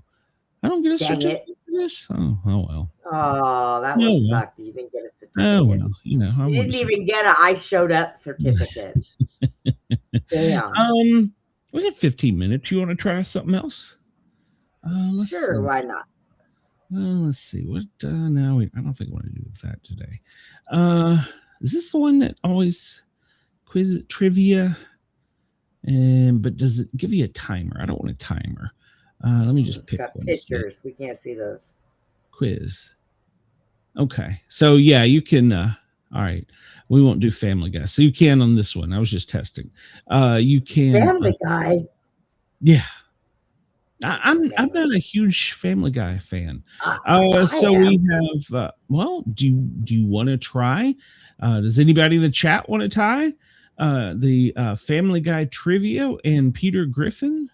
I don't get a certificate for this. Oh well. Oh, that would suck. You didn't get a certificate. Oh well, you didn't even get a I showed up certificate. Damn. We have 15 minutes. You want to try something else? Let's sure, see. Why not? Let's see. What now? I don't think I want to do that today. Is this the one that always quiz trivia? But does it give you a timer? I don't want a timer. Let me just pick one. Pictures. We can't see those. Quiz. Okay. So yeah, you can all right. We won't do Family Guy. So you can on this one. I was just testing. You can Family Guy. Yeah. I'm not a huge Family Guy fan. So we have well, do you want to try? Does anybody in the chat want to tie the Family Guy trivia and Peter Griffin?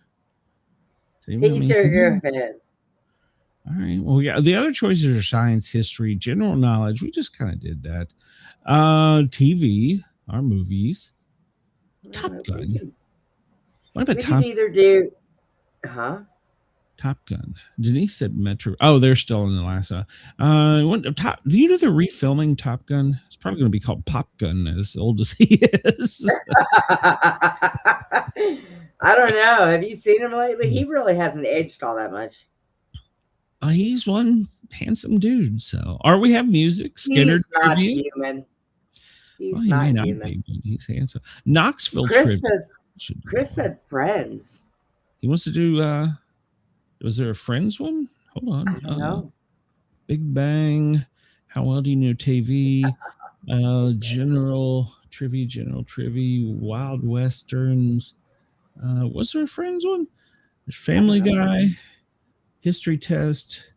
Peter Griffin. All right. Well, yeah. The other choices are science, history, general knowledge. We just kind of did that. TV, our movies. Top Gun. What about Top? We can either do, Top Gun. Denise said Metro. Oh, they're still in the last. Do you know they're refilming Top Gun? It's probably going to be called Pop Gun, as old as he is. I don't know. Have you seen him lately? He really hasn't aged all that much. He's one handsome dude. So, or we have music. Skinner. He's not human. He's not human. He's handsome. Knoxville. Chris said Friends. He wants to do. Was there a Friends one? Hold on. I don't know. Big Bang. How well do you know TV? General trivia. Wild Westerns. Was there a Friends one? There's Family Guy. History Test.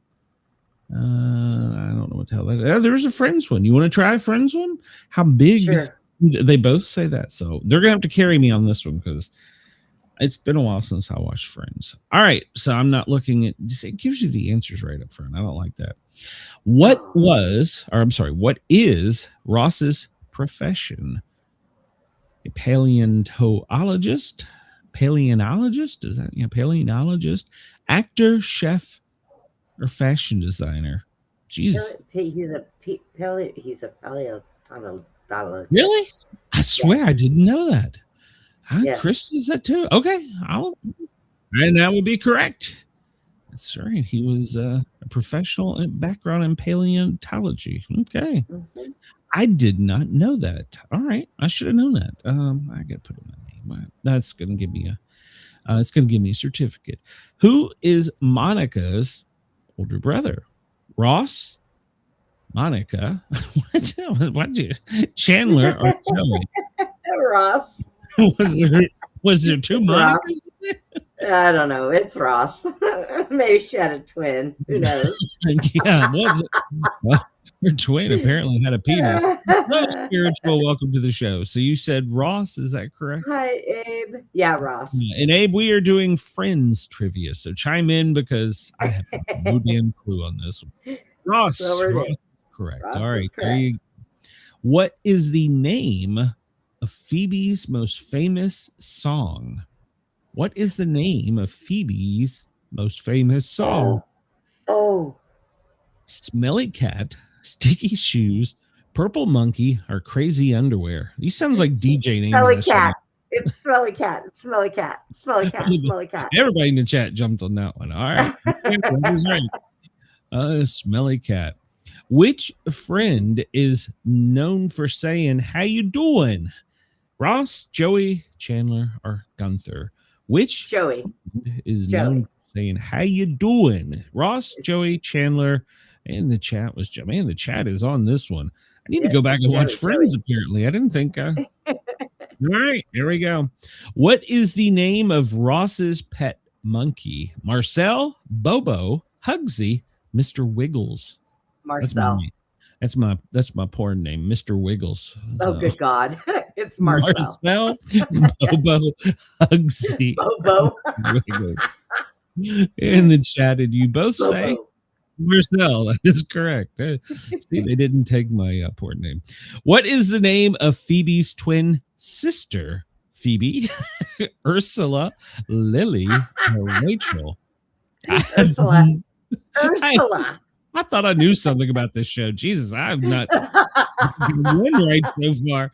I don't know what the hell that is. There's a Friends one. You want to try a Friends one? How big? Sure. They both say that. So they're going to have to carry me on this one because it's been a while since I watched Friends. All right. So I'm not looking at, it gives you the answers right up front. I don't like that. What is Ross's profession? A paleontologist? Is that, paleontologist, actor, chef, or fashion designer? Jesus. He's a paleontologist. Really? I swear I didn't know that. Yes. Chris says that too. Okay. And that would be correct. That's right. He was a professional background in paleontology. Okay. Mm-hmm. I did not know that. All right. I should have known that. I got to put it in my name. That's going to give me it's going to give me a certificate. Who is Monica's older brother? Ross? Monica? What you? Chandler or Joey? Ross. Was there two Monicas? I don't know. It's Ross. Maybe she had a twin. Who knows? Yeah, well, her twin apparently had a penis. Hello, spiritual. Welcome to the show. So you said Ross, is that correct? Hi, Abe. Yeah, Ross. Yeah, and Abe, we are doing Friends trivia, so chime in because I have no damn clue on this one. Ross, Ross correct. Ross All right, correct. there you go. What is the name of Phoebe's most famous song? What is the name of Phoebe's most famous song? Oh. Smelly Cat, Sticky Shoes, Purple Monkey, or Crazy Underwear? He sounds like DJ names. Smelly Cat. It's Smelly Cat. It's Smelly Cat. Smelly Cat. Smelly Cat. Everybody in the chat jumped on that one. All right. That was right. Smelly Cat. Which friend is known for saying, "How you doing?" Ross, Joey, Chandler, or Gunther? Which Joey friend is known for saying, "How you doing?" Ross, Joey, Chandler, and the chat was, man, the chat is on this one. I need to go back and watch Friends, apparently. I didn't think. All right, here we go. What is the name of Ross's pet monkey? Marcel, Bobo, Hugsy, Mr. Wiggles. Marcel. That's my porn name, Mr. Wiggles. Oh, good God. It's Marcel. Marcel, Bobo, Hugsy, Bobo. Wiggles. In the chat, did you both say Marcel? That is correct. See, they didn't take my porn name. What is the name of Phoebe's twin sister? Phoebe, Ursula, Lily, or Rachel? Ursula. I thought I knew something about this show. Jesus, I'm not one right so far.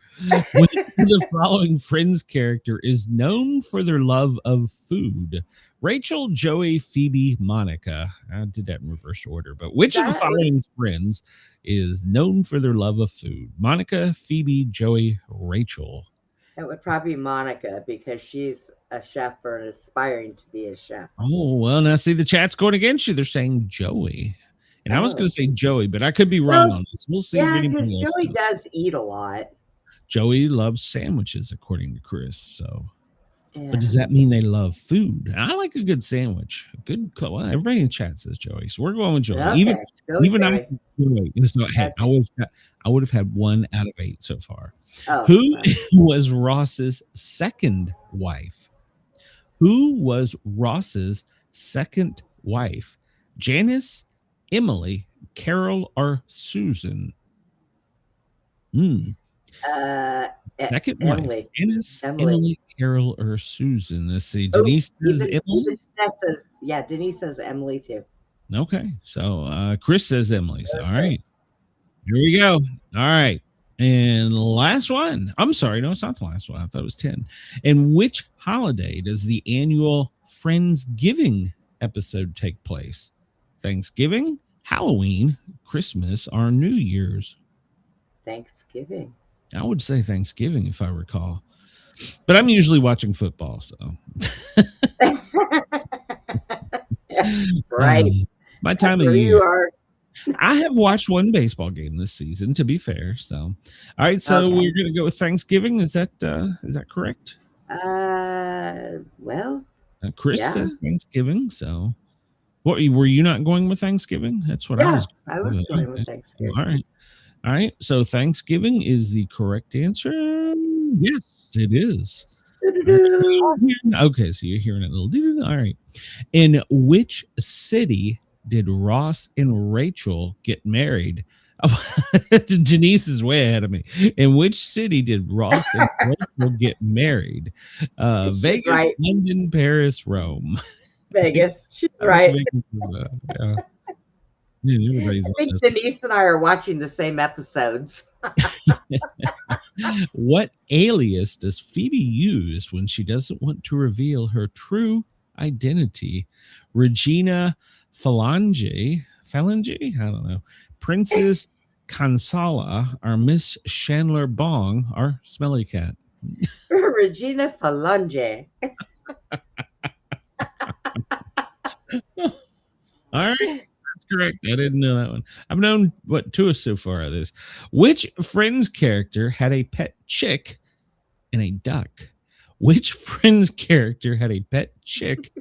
Which of the following Friends character is known for their love of food? Rachel, Joey, Phoebe, Monica. I did that in reverse order, but which of the following Friends is known for their love of food? Monica, Phoebe, Joey, Rachel. It would probably be Monica because she's a chef or aspiring to be a chef. Oh, well, now see, the chat's going against you. They're saying Joey. And I was going to say Joey, but I could be wrong on this. We'll see. Yeah, because Joey does eat a lot. Joey loves sandwiches, according to Chris. So, but does that mean they love food? I like a good sandwich. A good, well, everybody in chat says Joey, so we're going with Joey. Okay. Even I, Joey. I would have had 1 out of 8 so far. Oh, Who was Ross's second wife? Who was Ross's second wife? Janice, Emily, Carol, or Susan? Second wife. Janice, Emily, Carol, or Susan? Let's see. Denise says Emily. Denise says Emily too. Okay. So Chris says Emily. So all right. Here we go. All right. And the last one. I'm sorry. No, it's not the last one. I thought it was 10. And which holiday does the annual Friendsgiving episode take place? Thanksgiving, Halloween, Christmas, or New Year's? Thanksgiving. I would say Thanksgiving if I recall. But I'm usually watching football, so. Right. It's my time of year. You are. I have watched 1 baseball game this season, to be fair. So, all right. So we're going to go with Thanksgiving. Is that correct? Well, Chris says Thanksgiving. So, what were you not going with Thanksgiving? That's what I was. I was going with Thanksgiving. All right. So Thanksgiving is the correct answer. Yes, it is. Okay, so you're hearing it a little. All right. In which city did Ross and Rachel get married? Denise is way ahead of me. In which city did Ross and Rachel get married? Vegas, London, Paris, Rome. Vegas. She's right. Yeah. I think Denise and I are watching the same episodes. What alias does Phoebe use when she doesn't want to reveal her true identity? Regina Phalange? I don't know. Princess Kansala, or Miss Chandler Bong, or Smelly Cat? Regina Phalange. All right. That's correct. I didn't know that one. I've known, 2 so far of this. Which Friends character had a pet chick and a duck? Which Friends character had a pet chick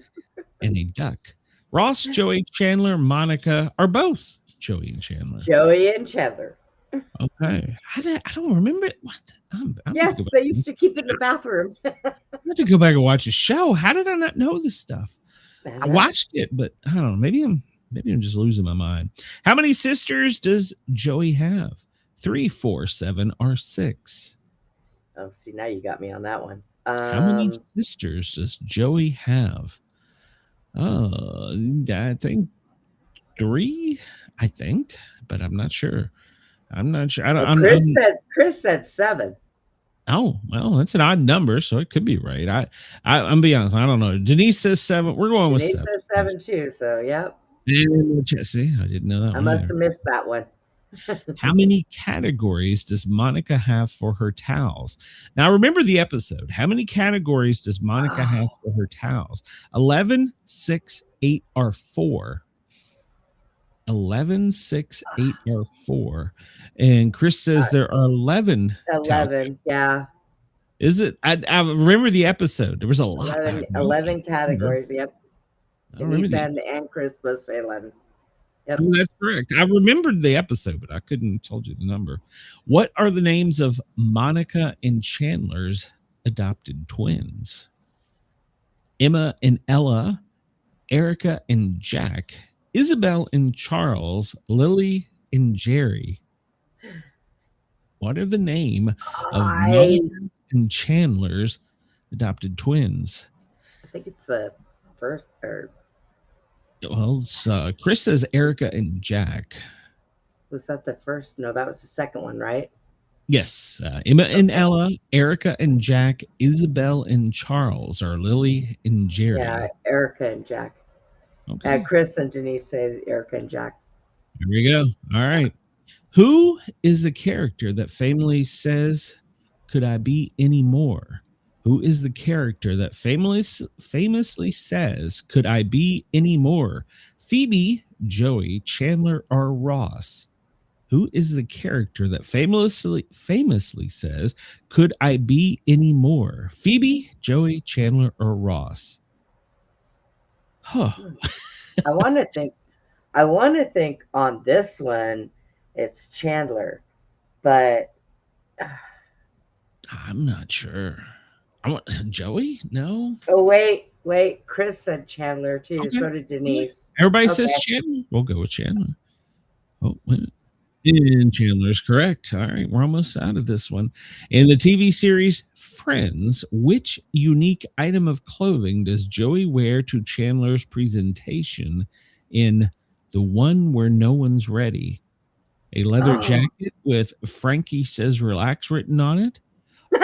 and a duck? Ross, Joey, Chandler, Monica, or both Joey and Chandler? Joey and Chandler. Okay. I don't remember it. What? I'm Yes, they used to keep in the bathroom. I have to go back and watch the show. How did I not know this stuff? I watched it, but I don't know. Maybe I'm just losing my mind. How many sisters does Joey have? 3, 4, 7, or 6? Oh, see, now you got me on that one. How many sisters does Joey have? I think 3. I think, but I'm not sure. I'm not sure. Chris said 7. Oh, well, that's an odd number, so it could be right. I'm be honest, I don't know. Denise says 7. We're going with 7. Denise says 7 too, so yep. See, I didn't know that. I must have missed that one. How many categories does Monica have for her towels? Now, remember the episode. How many categories does Monica have for her towels? 11, 6, 8, or 4? 11, 6, 8, or 4. And Chris says there are 11. 11, yeah. Is it? I remember the episode. There was a lot. 11 categories, yep. Denise and Chris both say 11. Yep. Oh, that's correct. I remembered the episode, but I couldn't told you the number. What are the names of Monica and Chandler's adopted twins? Emma and Ella, Erica and Jack, Isabel and Charles, Lily and Jerry. What are the name of Monica and Chandler's adopted twins? I think it's the first or well, Chris says Erica and Jack. Was that the first? No, that was the second one, right? Yes. Emma and Ella, Erica and Jack, Isabel and Charles, or Lily and Jerry. Yeah, Erica and Jack. Okay. Chris and Denise say Erica and Jack. Here we go. All right. Who is the character that famously says, "Could I be any more"? Who is the character that famously says, "Could I be any more"? Phoebe, Joey, Chandler, or Ross? Who is the character that famously says, "Could I be any more"? Phoebe, Joey, Chandler, or Ross? Huh. I want to think on this one it's Chandler, but I'm not sure. I want Joey? No. Oh, wait. Chris said Chandler too. Okay. So did Denise. Everybody says Chandler. We'll go with Chandler. Oh, wait. And Chandler's correct. All right, we're almost out of this one. In the TV series Friends, which unique item of clothing does Joey wear to Chandler's presentation in The One Where No One's Ready? A leather jacket with "Frankie Says Relax" written on it?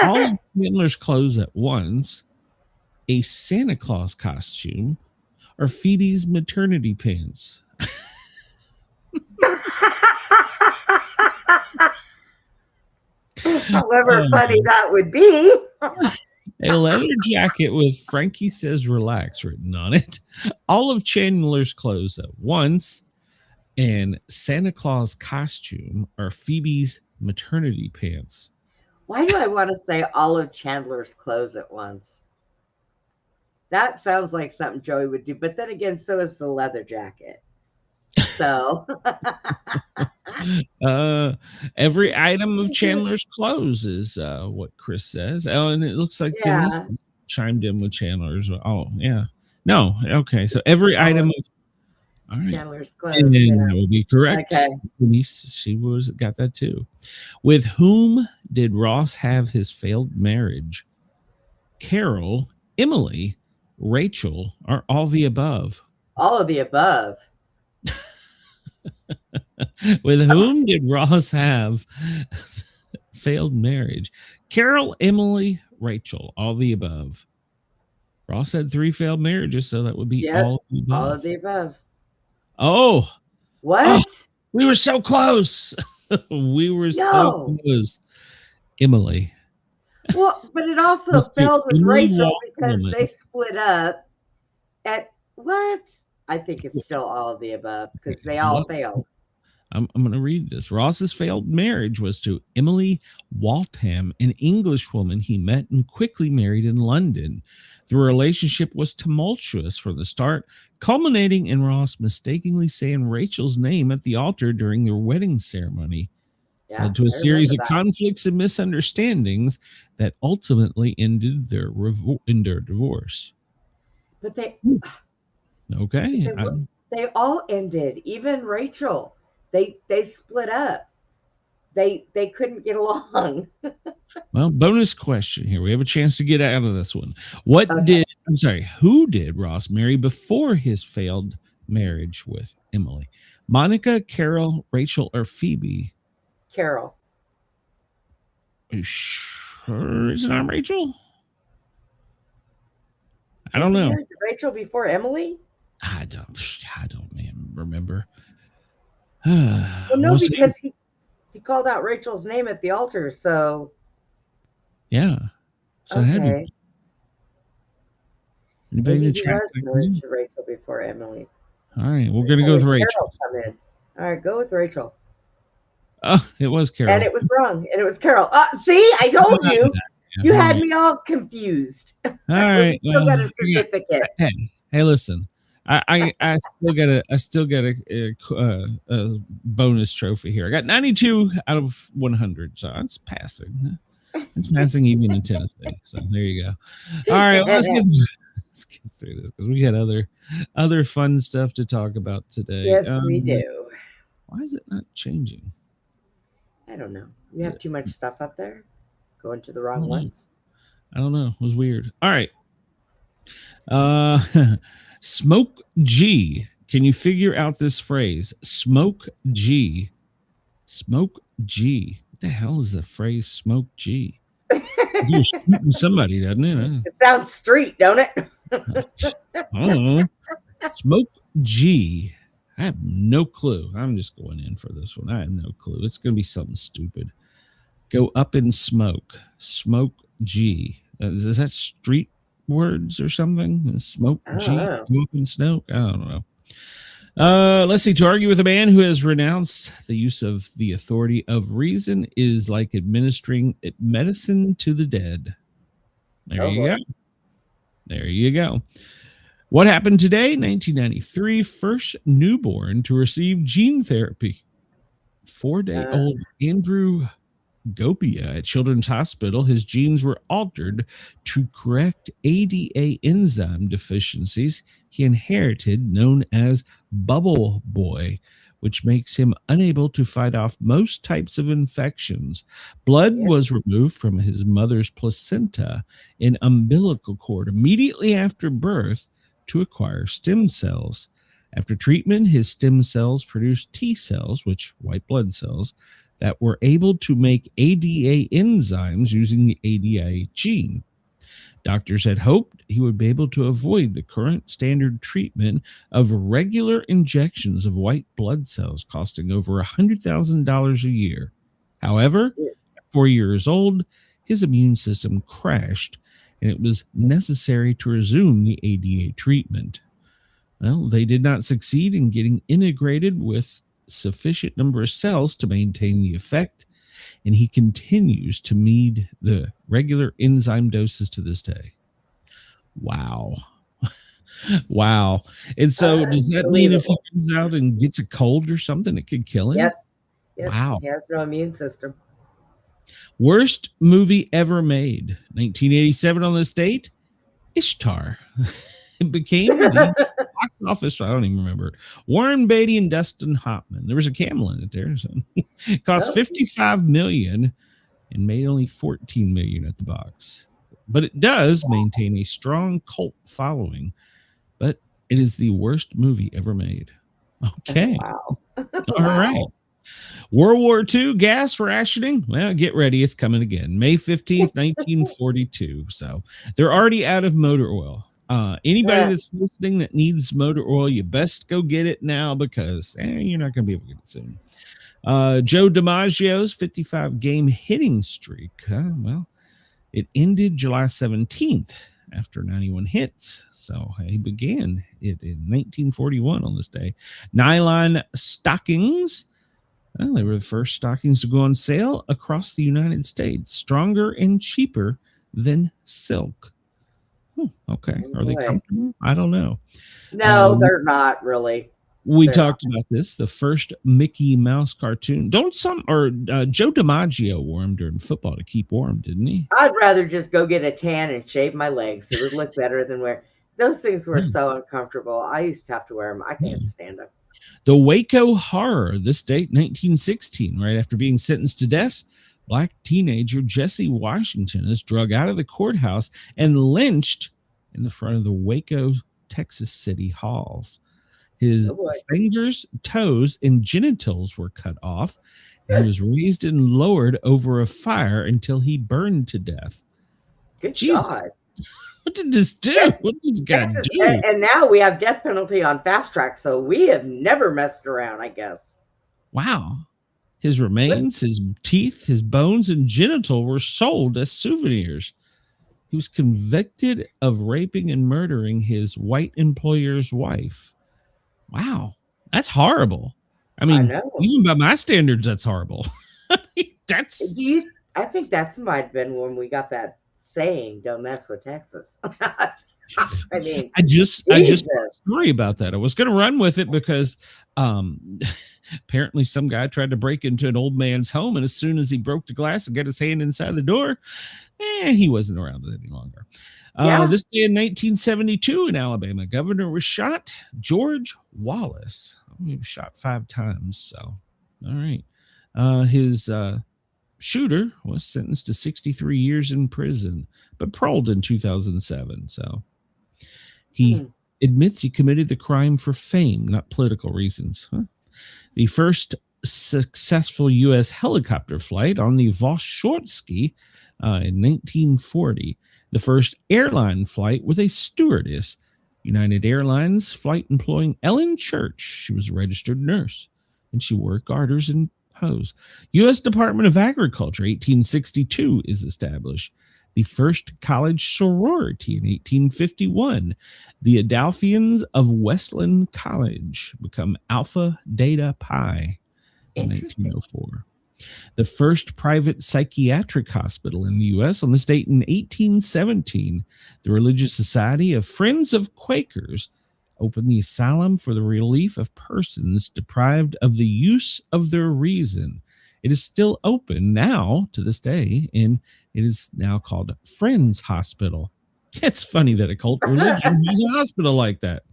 All of Chandler's clothes at once, a Santa Claus costume, or Phoebe's maternity pants? However funny that would be. A leather jacket with "Frankie Says Relax" written on it, all of Chandler's clothes at once, and Santa Claus costume, or Phoebe's maternity pants? Why do I want to say all of Chandler's clothes at once? That sounds like something Joey would do. But then again, so is the leather jacket. So every item of Chandler's clothes is what Chris says. Oh, and it looks like Denise chimed in with Chandler's. Oh, yeah. No. Okay. So every item of Chandler's clothes. And that would be correct. Okay. Denise, she got that too. With whom did Ross have his failed marriage? Carol, Emily, Rachel, or all the above? All of the above. With whom did Ross have failed marriage? Carol, Emily, Rachel, all the above. Ross had 3 failed marriages, so that would be all of the above. All of the above. Oh, what? Oh, we were so close. We were so close. Emily. Well, but it also failed with Rachel because they split up. At what? I think it's still all of the above because they all failed. I'm going to read this. Ross's failed marriage was to Emily Waltham, an English woman he met and quickly married in London. The relationship was tumultuous from the start, culminating in Ross mistakenly saying Rachel's name at the altar during their wedding ceremony. Yeah, Led to a I series of remember that. conflicts and misunderstandings that ultimately ended their divorce. But Okay. they all ended. Even Rachel. They split up. They couldn't get along. Well, bonus question here. We have a chance to get out of this one. Who did Ross marry before his failed marriage with Emily? Monica, Carol, Rachel, or Phoebe? Carol. Are you sure it's not Rachel? I don't know. Rachel before Emily? I don't remember. Well, no, because he called out Rachel's name at the altar, so yeah. So okay. Anybody in the Maybe he chat? was married to Rachel before Emily. All right, we're gonna go with Rachel. Carol come in. All right, go with Rachel. Oh, it was Carol. And it was wrong. And it was Carol. See, I told you. You had me all confused. All right. Still got a certificate. Hey, listen. I still got a bonus trophy here. I got 92 out of 100, so that's passing. It's passing even in Tennessee. So there you go. All right, let's get through this because we got other fun stuff to talk about today. Yes, we do. Why is it not changing? I don't know. We have too much stuff up there. Going to the wrong ones. I don't know. It was weird. All right. Smoke G. Can you figure out this phrase? Smoke G. Smoke G. What the hell is the phrase smoke G? You're shooting somebody, doesn't it? It sounds street, don't it? I don't know. Smoke G. I have no clue. I'm just going in for this one. I have no clue. It's going to be something stupid. Go up in smoke. Smoke G. Is that street words or something? Smoke G. Go up in smoke. I don't know. Let's see. To argue with a man who has renounced the use of the authority of reason is like administering medicine to the dead. There you go. There you go. What happened today? 1993, first newborn to receive gene therapy. 4-day-old Andrew Gopia at Children's Hospital. His genes were altered to correct ADA enzyme deficiencies he inherited, known as Bubble Boy, which makes him unable to fight off most types of infections. Blood was removed from his mother's placenta and umbilical cord immediately after birth to acquire stem cells. After treatment, his stem cells produced T cells, which white blood cells, that were able to make ADA enzymes using the ADA gene. Doctors had hoped he would be able to avoid the current standard treatment of regular injections of white blood cells costing over $100,000 a year. However, at 4 years old, his immune system crashed, and it was necessary to resume the ADA treatment. Well, they did not succeed in getting integrated with sufficient number of cells to maintain the effect, and he continues to need the regular enzyme doses to this day. Wow. Wow. And so does that mean if he comes out and gets a cold or something, it could kill him? Yep. Wow. He has no immune system. Worst movie ever made. 1987 on this date, Ishtar. It became the box office. I don't even remember it. Warren Beatty and Dustin Hoffman. There was a camel in it there. So it cost $55 million and made only $14 million at the box. But it does maintain a strong cult following. But it is the worst movie ever made. Okay. Wow. All right. World War II gas rationing. Well, get ready. It's coming again. May 15th, 1942. So they're already out of motor oil. Anybody that's listening that needs motor oil, you best go get it now because you're not going to be able to get it soon. Joe DiMaggio's 55-game hitting streak. Well, it ended July 17th after 91 hits. So he began it in 1941 on this day. Nylon Stockings Well, they were the first stockings to go on sale across the United States, stronger and cheaper than silk. Okay. Are they comfortable? I don't know. No, they're not really. We talked about this. The first Mickey Mouse cartoon. Joe DiMaggio wore them during football to keep warm, didn't he? I'd rather just go get a tan and shave my legs. It would look better than wear. Those things were so uncomfortable. I used to have to wear them. I can't stand them. The Waco Horror. This date, 1916, right after being sentenced to death, Black teenager Jesse Washington is drug out of the courthouse and lynched in the front of the Waco, Texas City Halls. His fingers, toes, and genitals were cut off. And he was raised and lowered over a fire until he burned to death. Good God. What did this do? What did this guy do? And now we have death penalty on fast track, so we have never messed around, I guess. Wow. His remains, his teeth, his bones, and genital were sold as souvenirs. He was convicted of raping and murdering his white employer's wife. Wow. That's horrible. I mean, even by my standards, that's horrible. I think that's might have been when we got that saying, "Don't mess with Texas." I mean, I just worry about that. I was going to run with it because apparently some guy tried to break into an old man's home, and as soon as he broke the glass and got his hand inside the door, he wasn't around any longer. This day in 1972 in Alabama, governor was shot. George Wallace. He was shot 5 times. So, all right. His shooter was sentenced to 63 years in prison, but paroled in 2007. So he admits he committed the crime for fame, not political reasons. The first successful U.S. helicopter flight on the Voshortsky in 1940. The first airline flight with a stewardess. United Airlines flight employing Ellen Church. She was a registered nurse, and she wore garters and hose. U.S. Department of Agriculture, 1862, is established. The first college sorority in 1851. The Adelphians of Westland College become Alpha Beta Pi in 1904. The first private psychiatric hospital in the U.S. on this date in 1817. The Religious Society of Friends of Quakers opened the asylum for the relief of persons deprived of the use of their reason. It is still open now to this day, and it is now called Friends Hospital. It's funny that a cult religion has a hospital like that.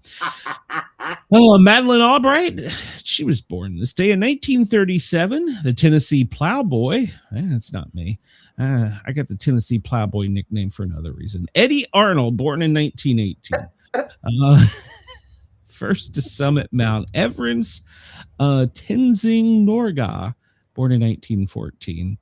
Madeleine Albright, she was born this day in 1937. The Tennessee Plowboy, that's not me. I got the Tennessee Plowboy nickname for another reason. Eddie Arnold, born in 1918. First to summit Mount Everest, Tenzing Norgay, born in 1914.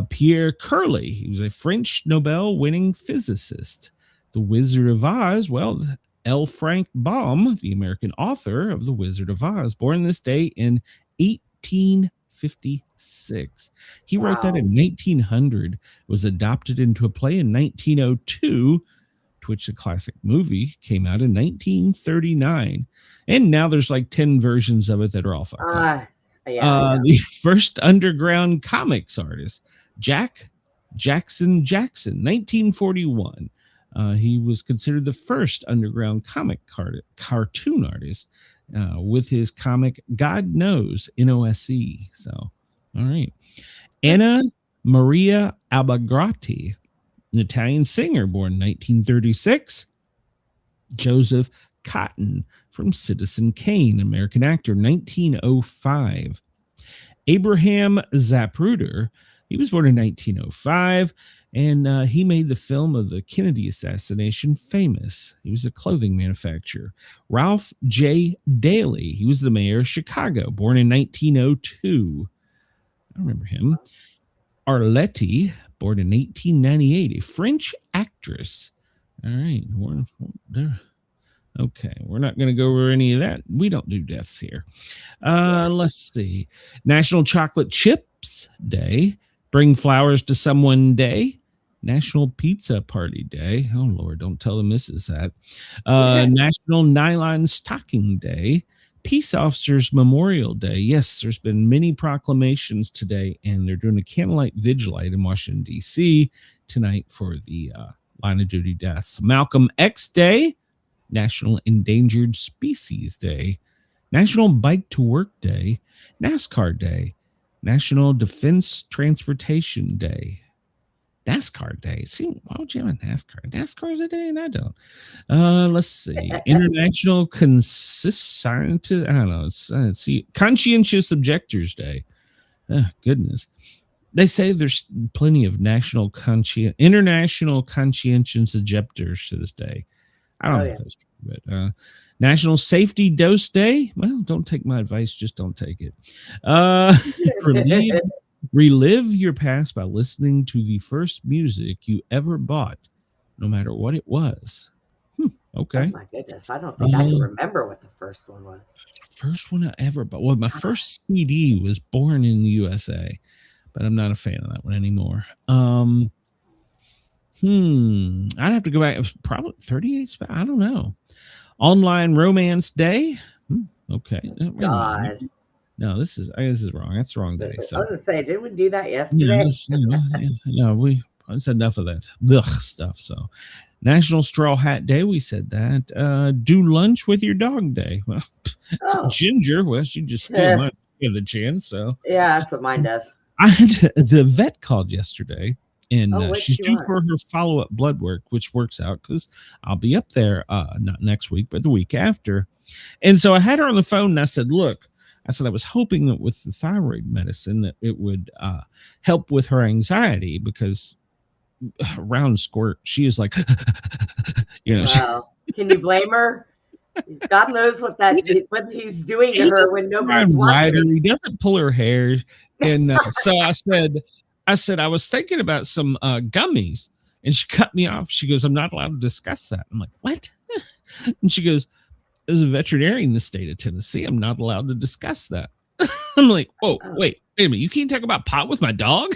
Pierre Curly, he was a French Nobel-winning physicist. The Wizard of Oz, well, L. Frank Baum, the American author of The Wizard of Oz, born this day in 1856. He wrote that in 1900, was adopted into a play in 1902, to which the classic movie came out in 1939. And now there's like 10 versions of it that are all fucked up. The first underground comics artist, Jackson, 1941. He was considered the first underground comic cartoon artist with his comic God Knows, NOSE. So, all right. Anna Maria Albagrati, an Italian singer born in 1936. Joseph Cotton from Citizen Kane, American actor, 1905. Abraham Zapruder, he was born in 1905, and he made the film of the Kennedy assassination famous. He was a clothing manufacturer. Ralph J. Daley, he was the mayor of Chicago, born in 1902. I remember him. Arletty, born in 1898, a French actress. All right, okay, we're not going to go over any of that. We don't do deaths here. Let's see. National Chocolate Chips Day. Bring Flowers to Someone Day. National Pizza Party Day. Oh, Lord, don't tell the missus that. National Nylon Stocking Day. Peace Officers Memorial Day. Yes, there's been many proclamations today, and they're doing a candlelight vigil light in Washington, D.C. tonight for the line of duty deaths. Malcolm X Day, National Endangered Species Day, National Bike to Work Day, NASCAR Day, National Defense Transportation Day, NASCAR Day. See, why would you have a NASCAR? NASCAR is a day, and I don't. Let's see. International Scientist. I don't know. Let's see. Conscientious Objectors Day. Oh, goodness. They say there's plenty of international conscientious objectors to this day. I don't know if that's true, but National Safety Dose Day. Well, don't take my advice. Just don't take it. Relive your past by listening to the first music you ever bought, no matter what it was. Okay. Oh my goodness. I don't think I can remember what the first one was. First one I ever bought. Well, my first CD was Born in the USA, but I'm not a fan of that one anymore. I'd have to go back. It was probably 38. I don't know. Online Romance Day. Okay. God. No, this is wrong. That's the wrong day. So I was gonna say, didn't we do that yesterday? It's enough of that stuff. So National Straw Hat Day. We said that. Do lunch with your dog day. Well, Ginger. Well, she just steal mine give the chance. So yeah, that's what mine does. The vet called yesterday. And she's due for her follow-up blood work, which works out because I'll be up there not next week, but the week after. And so I had her on the phone and I said, look, I was hoping that with the thyroid medicine that it would help with her anxiety because around Squirt, she is like, Wow. Can you blame her? God knows what he's doing to her when nobody's watching. He doesn't pull her hair. And so I said, I was thinking about some gummies, and she cut me off. She goes, I'm not allowed to discuss that. I'm like, what? And she goes, as a veterinarian in the state of Tennessee, I'm not allowed to discuss that. I'm like, whoa, wait a minute. You can't talk about pot with my dog?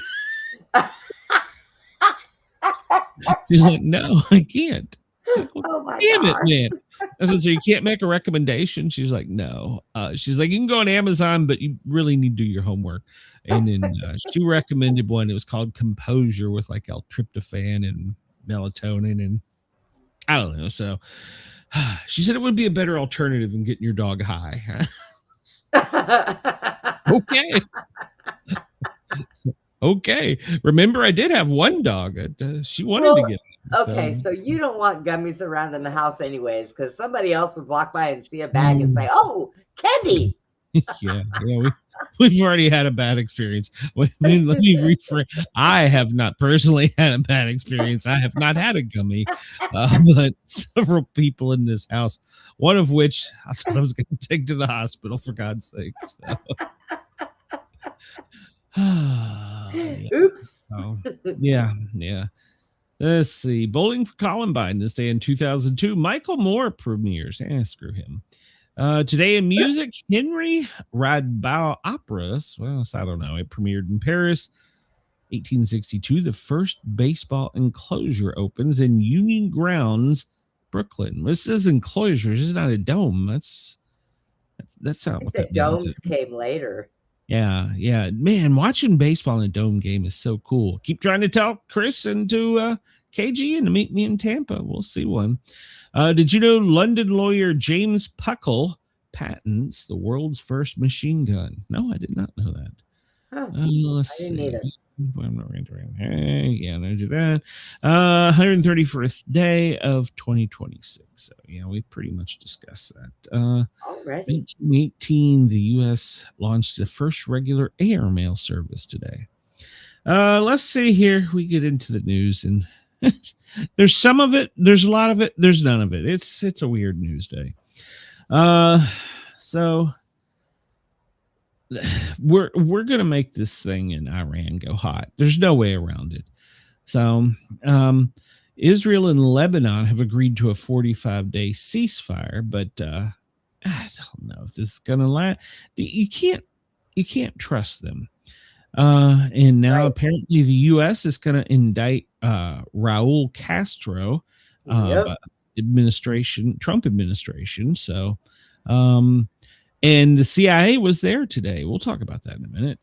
She's like, no, I can't. Like, oh my damn gosh. it, man. I said, so you can't make a recommendation? She's like, no. She's like, you can go on Amazon, but you really need to do your homework. And then she recommended one. It was called Composure with like L-tryptophan and melatonin and I don't know. So she said it would be a better alternative than getting your dog high. Okay. Okay. Remember, I did have one dog. She wanted to get it. Okay, so you don't want gummies around in the house anyways, because somebody else would walk by and see a bag and say, oh, candy. Yeah, we've already had a bad experience. Let me rephrase. I have not personally had a bad experience. I have not had a gummy, but several people in this house, one of which I thought I was going to take to the hospital, for God's sake. So. Oops. So, yeah. Let's see. Bowling for Columbine this day in 2002. Michael Moore premieres. Screw him. Today in music, Henry Radbau operas. Well, I don't know. It premiered in Paris, 1862. The first baseball enclosure opens in Union Grounds, Brooklyn. This is enclosures. This is not a dome. That's not what that domes means. Came later. Yeah. Man, watching baseball in a dome game is so cool. Keep trying to talk Chris into KG and to meet me in Tampa. We'll see one. Did you know London lawyer James Puckle patents the world's first machine gun? No, I did not know that. Let's see. Yeah, no, do that. 131st day of 2026. So yeah, we pretty much discussed that. Already. 1918, the U.S. launched the first regular air mail service today. Let's see here. We get into the news, and there's some of it. There's a lot of it. There's none of it. It's a weird news day. So we're gonna make this thing in Iran go hot. There's no way around it. So Israel and Lebanon have agreed to a 45-day ceasefire, but I don't know if this is gonna last. You can't trust them. And now apparently the U.S. is gonna indict Raul Castro Trump administration. So And the CIA was there today. We'll talk about that in a minute.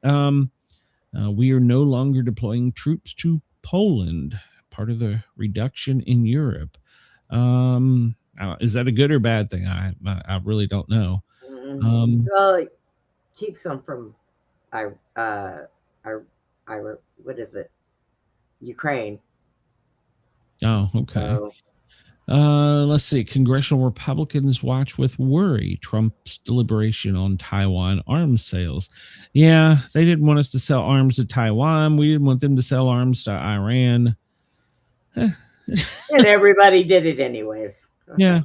We are no longer deploying troops to Poland, part of the reduction in Europe. Is that a good or bad thing? I really don't know. Well, it keeps them from what is it? Ukraine. Oh, okay. So, let's see. Congressional Republicans watch with worry Trump's deliberation on Taiwan arms sales. Yeah, they didn't want us to sell arms to Taiwan. We didn't want them to sell arms to Iran. and everybody did it anyways. Yeah.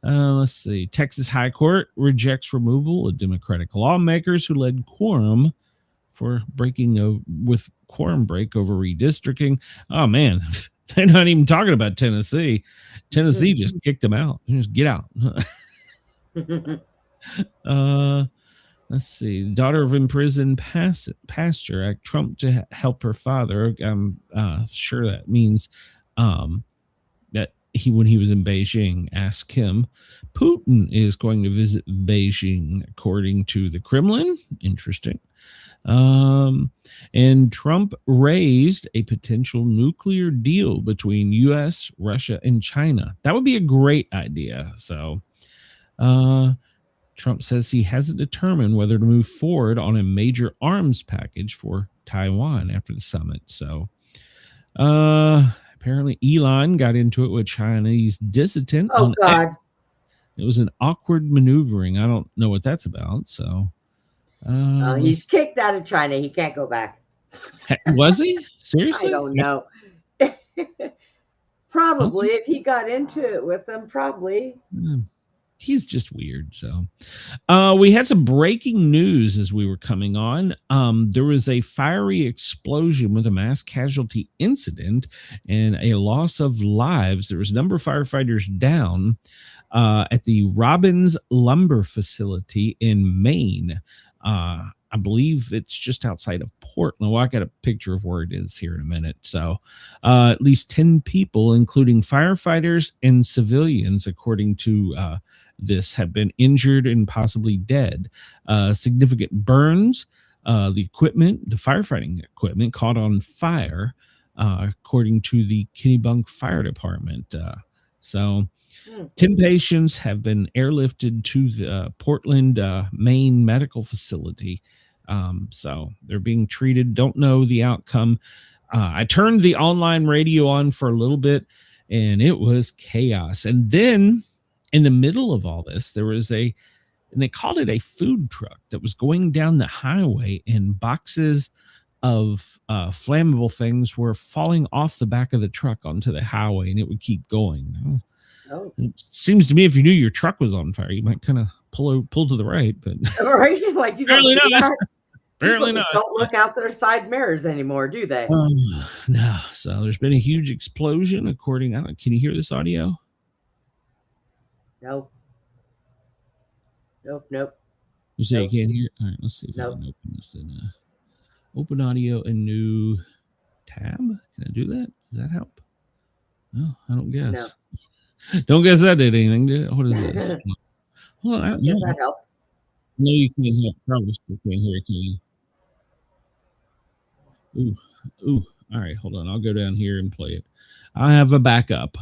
Let's see. Texas High Court rejects removal of Democratic lawmakers who led quorum for with quorum break over redistricting. Oh, man. They're not even talking about Tennessee. Tennessee just kicked them out. Just get out. Let's see. Daughter of imprisoned pastor asked Trump to help her father. I'm sure that means that when he was in Beijing, asked him. Putin is going to visit Beijing, according to the Kremlin. Interesting. And Trump raised a potential nuclear deal between U.S., Russia, and China. That would be a great idea. So, Trump says he hasn't determined whether to move forward on a major arms package for Taiwan after the summit. So, apparently Elon got into it with Chinese dissident. Oh, God. It was an awkward maneuvering. I don't know what that's about. So, he's kicked out of China. He can't go back. Was he? Seriously? I don't know. Probably. If he got into it with them, probably. He's just weird. So we had some breaking news as we were coming on. There was a fiery explosion with a mass casualty incident and a loss of lives. There was a number of firefighters down at the Robbins Lumber Facility in Maine. I believe it's just outside of Portland. Well, I got a picture of where it is here in a minute. So at least 10 people, including firefighters and civilians, according to this, have been injured and possibly dead. Significant burns. The firefighting equipment caught on fire, according to the Kennebunk Fire Department. 10 patients have been airlifted to the Portland, Maine medical facility. So they're being treated. Don't know the outcome. I turned the online radio on for a little bit and it was chaos. And then in the middle of all this, there was and they called it a food truck that was going down the highway, and boxes of flammable things were falling off the back of the truck onto the highway, and it would keep going. Oh. It seems to me if you knew your truck was on fire, you might kind of pull to the right, but right, like you apparently not. Apparently not. Don't look out their side mirrors anymore, do they? No. So there's been a huge explosion. Can you hear this audio? Nope. You say you can't hear it? All right, let's see if I can open this in open audio and new tab. Can I do that? Does that help? No, I don't guess. No. Don't guess that did anything, did it? What is this? Well, does that help? No, you can't help. Probably still can't hear it, can you? Ooh. All right, hold on. I'll go down here and play it. I have a backup.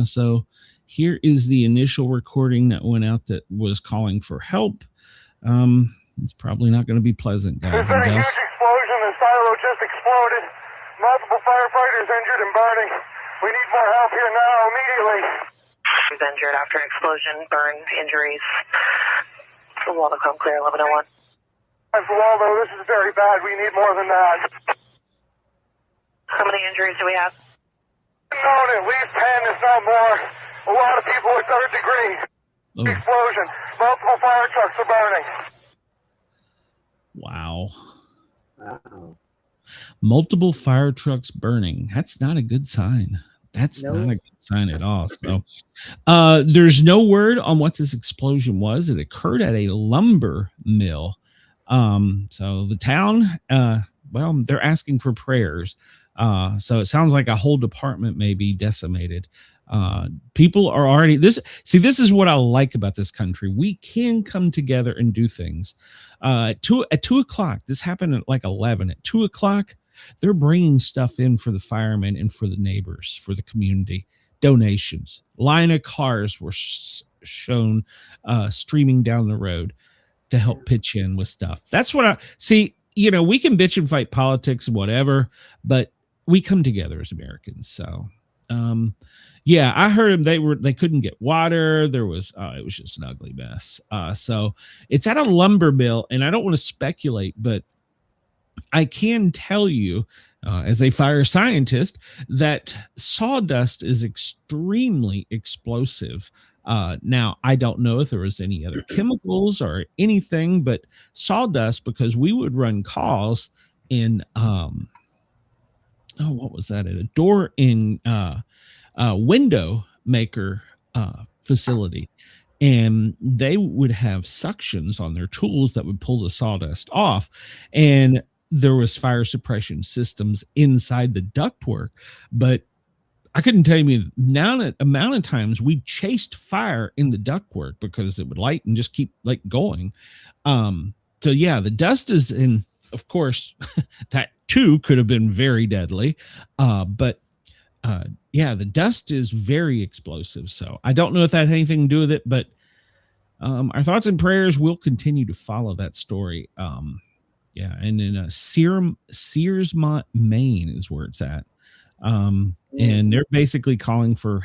So here is the initial recording that went out that was calling for help. It's probably not going to be pleasant, guys. There's been a huge explosion. The silo just exploded. Multiple firefighters injured and burning. We need more help here now, immediately. Who's injured after an explosion, burn, injuries. Waldo, come clear, 1101. Waldo, this is very bad. We need more than that. How many injuries do we have? Known at least 10, if not more. A lot of people are third degree. Explosion. Multiple fire trucks are burning. Wow. Multiple fire trucks burning. That's not a good sign. That's not a good sign at all. So there's no word on what this explosion was. It occurred at a lumber mill. So the town well, they're asking for prayers. So it sounds like a whole department may be decimated. People are already this is what I like about this country. We can come together and do things. At 2:00, this happened at like 11. At 2:00, they're bringing stuff in for the firemen and for the neighbors, for the community. Donations. Line of cars were shown streaming down the road to help pitch in with stuff. That's what I see. You know, we can bitch and fight politics and whatever, but we come together as Americans. So, yeah, I heard they couldn't get water. There was, it was just an ugly mess. So it's at a lumber mill, and I don't want to speculate, but I can tell you, as a fire scientist, that sawdust is extremely explosive. Now, I don't know if there was any other chemicals or anything, but sawdust, because we would run calls in, what was that? At a door in window maker facility. And they would have suctions on their tools that would pull the sawdust off. And there was fire suppression systems inside the ductwork, but I couldn't tell you the amount of times we chased fire in the ductwork because it would light and just keep like going. So yeah, the dust is in, of course, that too could have been very deadly. But yeah, the dust is very explosive. So I don't know if that had anything to do with it, but our thoughts and prayers will continue to follow that story. Yeah, and in Searsmont, Maine is where it's at. And they're basically calling for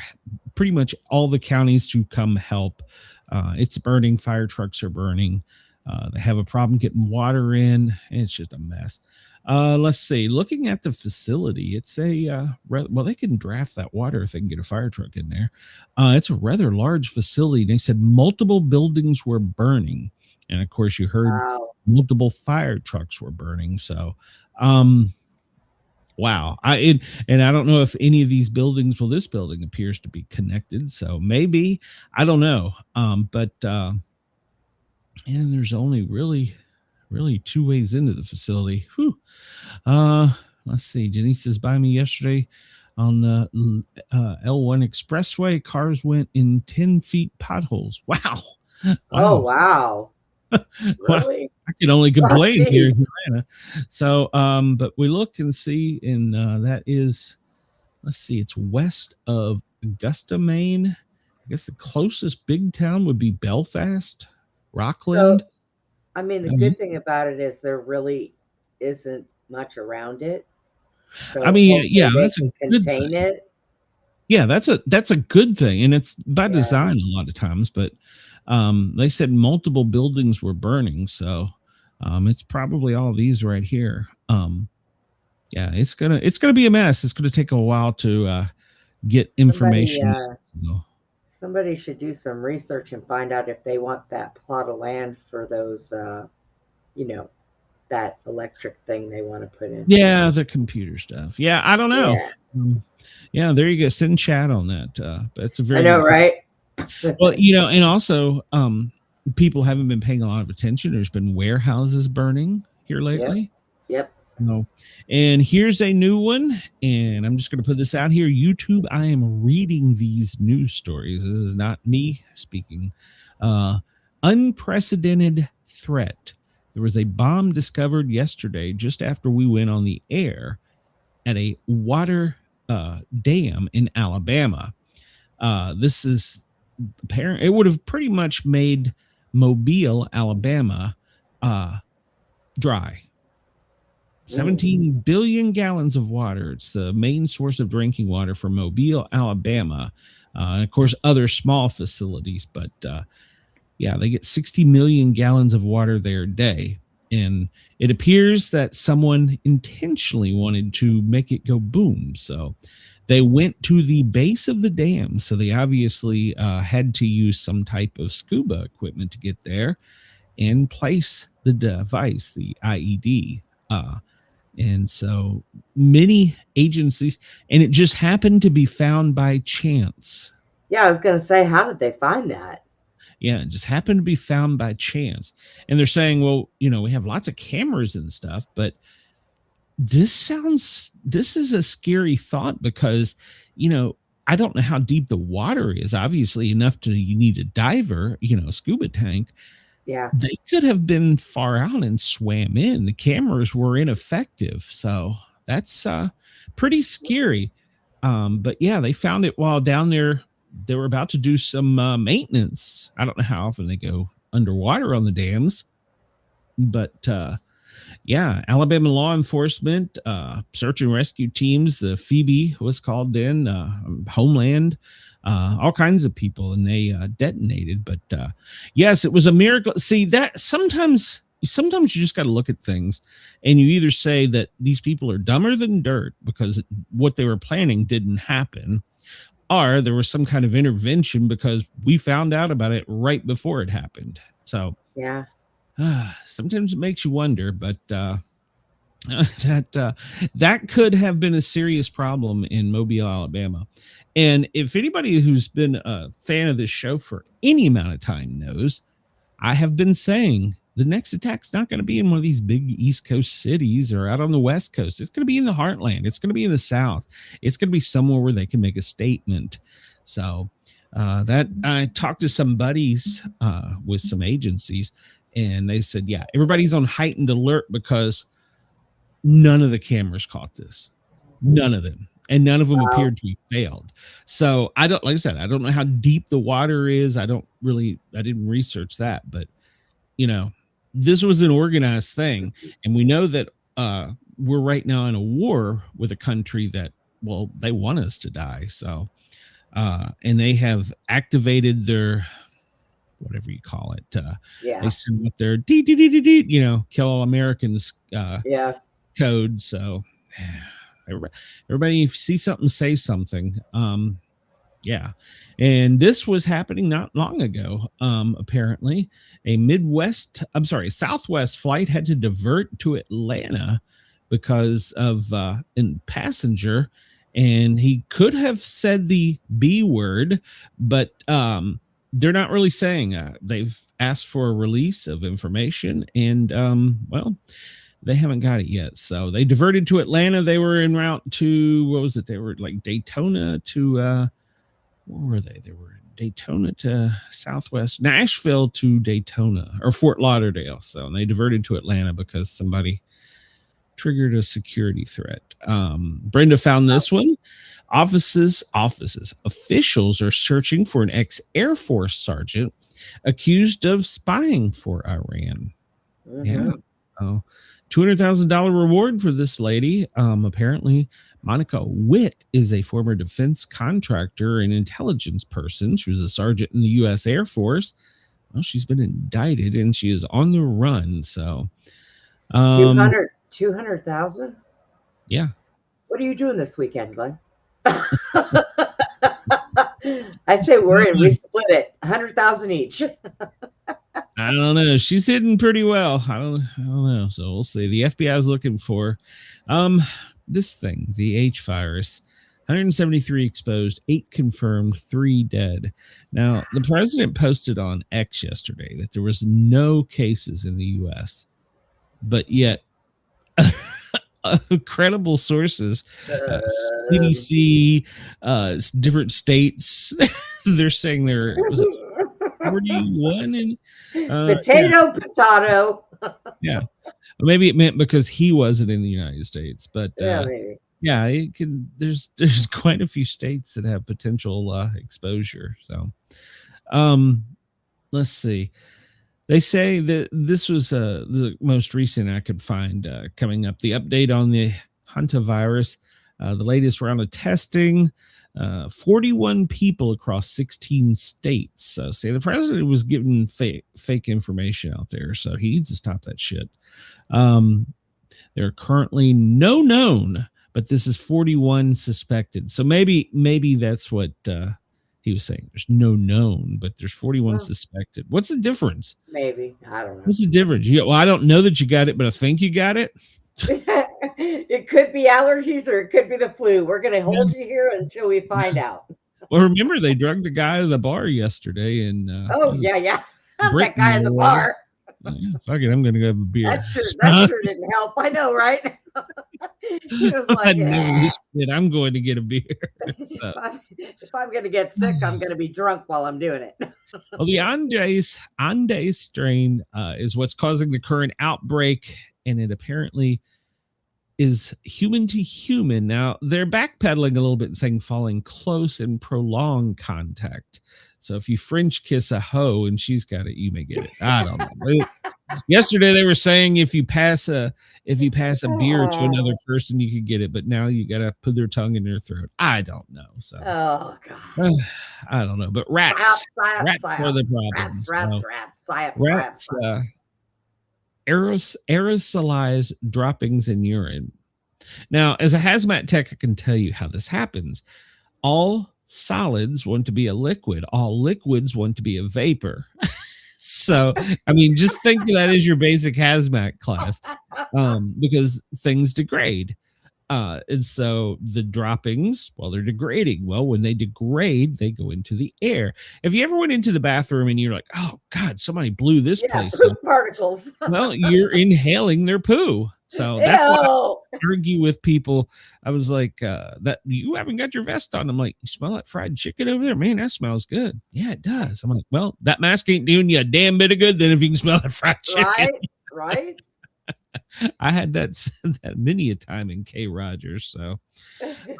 pretty much all the counties to come help. It's burning. Fire trucks are burning. They have a problem getting water in. It's just a mess. Let's see. Looking at the facility, it's well, they can draft that water if they can get a fire truck in there. It's a rather large facility. They said multiple buildings were burning. And of course, you heard multiple fire trucks were burning. So, wow. And I don't know if any of these buildings, well, this building appears to be connected. So maybe, I don't know. But and there's only really two ways into the facility. Whew. Let's see. Janice says by me yesterday on the L1 expressway, cars went in 10 feet potholes. Wow. Oh, wow. Really? Well, I can only complain here in Atlanta. So, but we look and see, and that is, let's see, it's west of Augusta, Maine. I guess the closest big town would be Belfast, Rockland. So, I mean, the good thing about it is there really isn't much around it. So I mean, yeah, that's a good contain it. Yeah, that's a good thing, and it's by design a lot of times. But they said multiple buildings were burning, so it's probably all these right here. Yeah, it's gonna be a mess. It's gonna take a while to get information. Somebody should do some research and find out if they want that plot of land for those, that electric thing they want to put in. Yeah, the computer stuff. Yeah, I don't know. Yeah, there you go. Send chat on that. That's a very. I know, right? Well, and also, people haven't been paying a lot of attention. There's been warehouses burning here lately. Yep. No. And here's a new one, and I'm just going to put this out here. YouTube, I am reading these news stories. This is not me speaking. Unprecedented threat. There was a bomb discovered yesterday just after we went on the air at a water dam in Alabama. This is apparent. It would have pretty much made Mobile, Alabama, dry. 17 billion gallons of water. It's the main source of drinking water for Mobile, Alabama. And of course, other small facilities. But yeah, they get 60 million gallons of water there a day. And it appears that someone intentionally wanted to make it go boom. So they went to the base of the dam. So they obviously had to use some type of scuba equipment to get there and place the device, the IED. And so many agencies, and it just happened to be found by chance. Yeah, I was going to say, how did they find that? Yeah, it just happened to be found by chance. And they're saying, well, we have lots of cameras and stuff, but this is a scary thought because, I don't know how deep the water is. Obviously enough you need a diver, a scuba tank. Yeah. They could have been far out and swam in. The cameras were ineffective. So that's pretty scary. But yeah, they found it while down there. They were about to do some maintenance. I don't know how often they go underwater on the dams, but yeah, Alabama law enforcement, search and rescue teams, the Phoebe was called in, Homeland, all kinds of people, and they detonated. But yes, it was a miracle. See, that sometimes you just got to look at things, and you either say that these people are dumber than dirt because what they were planning didn't happen, or there was some kind of intervention because we found out about it right before it happened. So yeah. Sometimes it makes you wonder, but that could have been a serious problem in Mobile, Alabama. And if anybody who's been a fan of this show for any amount of time knows, I have been saying the next attack's not going to be in one of these big East Coast cities or out on the West Coast. It's going to be in the heartland. It's going to be in the South. It's going to be somewhere where they can make a statement. So that I talked to some buddies with some agencies, and they said, yeah, everybody's on heightened alert because none of the cameras caught this. None of them. And none of them appeared to be failed. So like I said, I don't know how deep the water is. I didn't research that, but this was an organized thing. And we know that we're right now in a war with a country that, well, they want us to die. So, and they have activated their, whatever you call it. They send out their kill all Americans code. So everybody, if you see something, say something. Yeah. And this was happening not long ago. Apparently a Southwest flight had to divert to Atlanta because of a passenger, and he could have said the B word, but they're not really saying. They've asked for a release of information, and they haven't got it yet. So they diverted to Atlanta. They were en route to, what was it? They were like Daytona to, where were they? They were Daytona to Southwest, Nashville to Daytona, or Fort Lauderdale. So they diverted to Atlanta because somebody triggered a security threat. Brenda found this one. Officials are searching for an ex-Air Force sergeant accused of spying for Iran. Yeah. So $200,000 reward for this lady. Apparently Monica Witt is a former defense contractor and intelligence person. She was a sergeant in the U.S. Air Force. Well, she's been indicted and she is on the run. So 200,000. Yeah. What are you doing this weekend, Glenn? I say we're in. We split it, 100,000 each. I don't know. She's hidden pretty well. I don't know. So we'll see. The FBI is looking for this thing, the H virus. 173 exposed, 8 confirmed, 3 dead. Now, the president posted on X yesterday that there was no cases in the U.S., but yet credible sources, CDC, different states, they're saying there was 41 and potato. Yeah, maybe it meant because he wasn't in the United States, but maybe. Yeah, it can. There's quite a few states that have potential exposure. So, let's see. They say that this was the most recent I could find coming up. The update on the Hantavirus, the latest round of testing, 41 people across 16 states. So, say the president was giving fake information out there, so he needs to stop that shit. There are currently no known, but this is 41 suspected. So maybe that's what he was saying. There's no known, but there's 41 suspected. What's the difference? Maybe. I don't know. What's the difference? Well, I don't know that you got it, but I think you got it. It could be allergies or it could be the flu. We're going to hold you here until we find out. Well, remember they drugged the guy at the bar yesterday. And yeah. That guy in the bar. Yeah, fuck it, I'm going to go have a beer. That sure didn't help. I know, right? He was I like, never this shit. I'm going to get a beer. So. If I'm going to get sick, I'm going to be drunk while I'm doing it. Well, the Andes strain is what's causing the current outbreak, and it apparently is human to human. Now, they're backpedaling a little bit and saying falling close and prolonged contact. So if you French kiss a hoe and she's got it, you may get it. I don't know. Yesterday they were saying if you pass a beer to another person, you could get it, but now you got to put their tongue in their throat. I don't know. So oh god, I don't know. But rats are the problem. Rats aerosolize droppings in urine. Now, as a hazmat tech, I can tell you how this happens. All solids want to be a liquid. All liquids want to be a vapor. So, I mean, just think of that as your basic hazmat class, because things degrade. And so the droppings, well, they're degrading. Well, when they degrade, they go into the air. If you ever went into the bathroom and you're like, oh God, somebody blew this place up. Particles. Well, you're inhaling their poo. So that's why I argue with people. I was like, that you haven't got your vest on. I'm like, you smell that fried chicken over there? Man, that smells good. Yeah, it does. I'm like, well, that mask ain't doing you a damn bit of good then if you can smell that fried chicken. Right. I had that many a time in K. Rogers. So,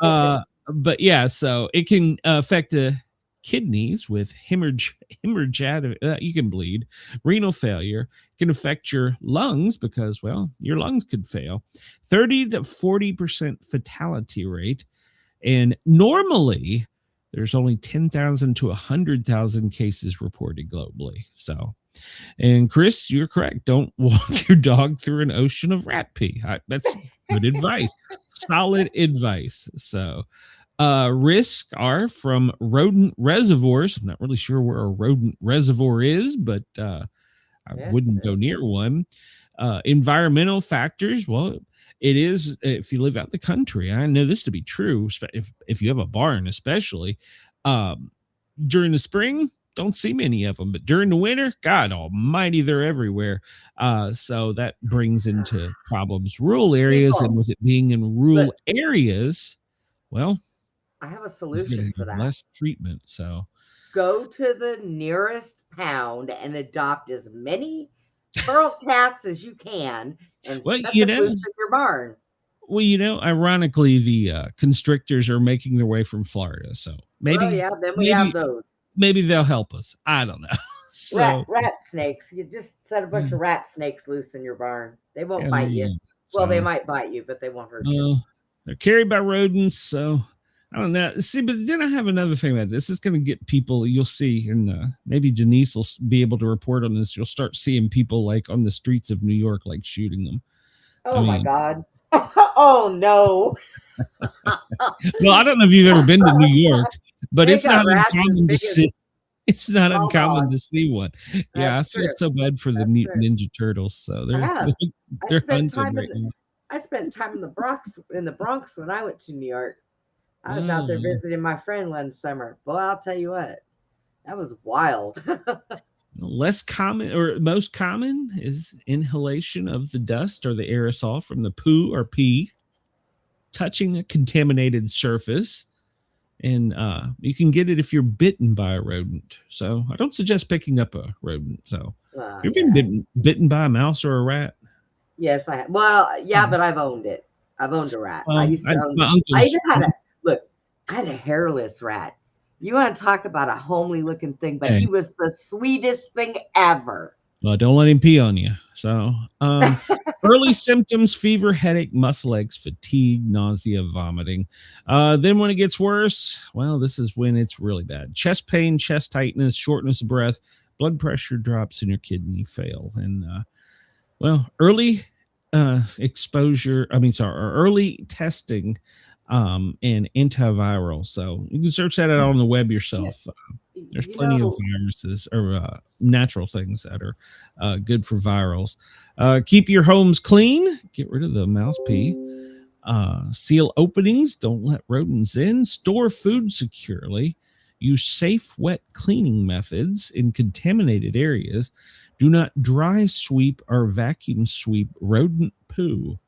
but yeah, so it can affect the kidneys with hemorrhage. You can bleed. Renal failure can affect your lungs because, well, your lungs could fail. 30 to 40% fatality rate, and normally there's only 10,000 to 100,000 cases reported globally. So. And Chris, you're correct. Don't walk your dog through an ocean of rat pee. That's good advice. Solid advice. So, risks are from rodent reservoirs. I'm not really sure where a rodent reservoir is, but I wouldn't go near one. Environmental factors. Well, it is if you live out the country. I know this to be true. If you have a barn, especially during the spring. Don't see many of them, but during the winter, God almighty, they're everywhere. So that brings into problems rural areas, and with it being in rural areas, well, I have a solution for that. Less treatment. So go to the nearest pound and adopt as many feral cats as you can and set them loose in your barn. Well, ironically, the constrictors are making their way from Florida, so maybe then we have those. Maybe they'll help us. I don't know. So, rat snakes. You just set a bunch of rat snakes loose in your barn. They won't bite you. Well, they might bite you, but they won't hurt you. They're carried by rodents, so I don't know. See, but then I have another thing about this. It's going to get people. You'll see, and maybe Janice will be able to report on this. You'll start seeing people like on the streets of New York, like shooting them. Oh my God. Oh no. Well, I don't know if you've ever been to New York, but it's not uncommon to see. It's not uncommon to see one. Yeah, I feel so bad for the Mutant Ninja Turtles. So they're hunted right now. I spent time in the Bronx when I went to New York. I was out there visiting my friend one summer. Boy, I'll tell you what, that was wild. Less common or most common is inhalation of the dust or the aerosol from the poo or pee, touching a contaminated surface, and you can get it if you're bitten by a rodent. So I don't suggest picking up a rodent. So you've been bitten by a mouse or a rat? Yes, I have. Well, yeah, but I've owned it. I've owned a rat. I used to own I even had I had a hairless rat. You want to talk about a homely looking thing, but he was the sweetest thing ever. Well, don't let him pee on you. So early symptoms: fever, headache, muscle aches, fatigue, nausea, vomiting. Then when it gets worse, well, this is when it's really bad. Chest pain, chest tightness, shortness of breath, blood pressure drops, and your kidney fail. And early early testing and antiviral. So you can search that out on the web yourself. There's plenty of viruses or natural things that are good for virals. Keep your homes clean. Get rid of the mouse pee. Seal openings. Don't let rodents in. Store food securely. Use safe wet cleaning methods in contaminated areas. Do not dry sweep or vacuum sweep rodent poo.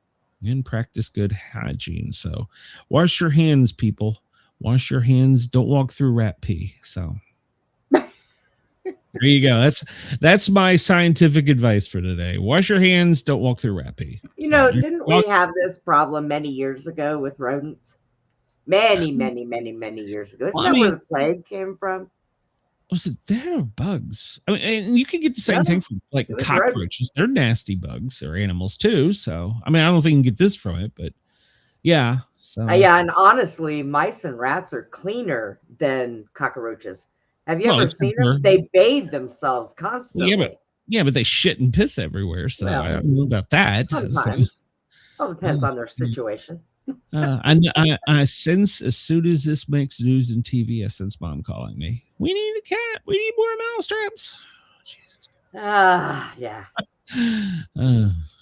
and practice good hygiene. So wash your hands, people. Wash your hands. Don't walk through rat pee. So there you go. That's my scientific advice for today. Wash your hands. Don't walk through rat pee. You know, didn't we have this problem many years ago with rodents? Many years ago. Isn't that where the plague came from? Was it that or bugs? I mean, and you can get the same thing from like cockroaches. Rodents. They're nasty bugs or animals too. So, I mean, I don't think you can get this from it, but yeah. So yeah, and honestly, mice and rats are cleaner than cockroaches. Have you ever seen them? They bathe themselves constantly. Yeah, but they shit and piss everywhere. So I don't know about that. Sometimes. All depends on their situation. I sense as soon as this makes news and TV, I sense Mom calling me. We need a cat. We need more mousetraps. Oh, Jesus. Yeah.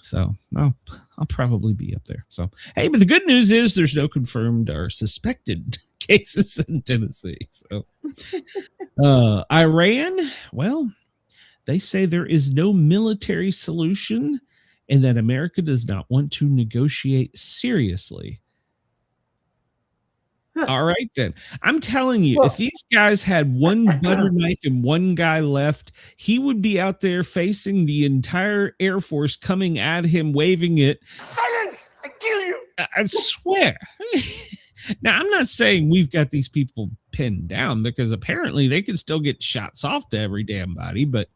So I'll probably be up there. So hey, but the good news is there's no confirmed or suspected cases in Tennessee. So Iran, well, they say there is no military solution and that America does not want to negotiate seriously. All right, then. I'm telling you, if these guys had one butter knife and one guy left, he would be out there facing the entire Air Force coming at him, waving it. Silence! I kill you! I swear. Now, I'm not saying we've got these people pinned down because apparently they can still get shots off to every damn body, but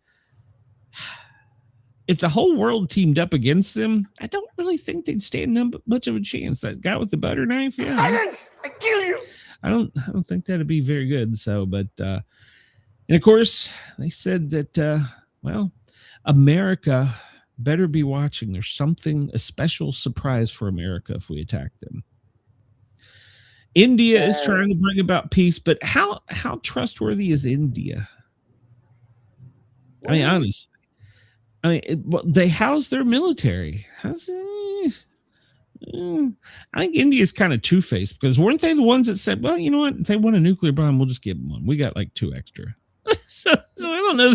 if the whole world teamed up against them, I don't really think they'd stand much of a chance. That guy with the butter knife, yeah. Silence! I kill you! I don't think that'd be very good. So, but and of course they said that well, America better be watching. There's a special surprise for America if we attack them. India is trying to bring about peace, but how trustworthy is India? I mean, honestly. I mean, they house their military. I think India is kind of two-faced because weren't they the ones that said, well, you know what? If they want a nuclear bomb, we'll just give them one. We got like 2 extra. so I don't know.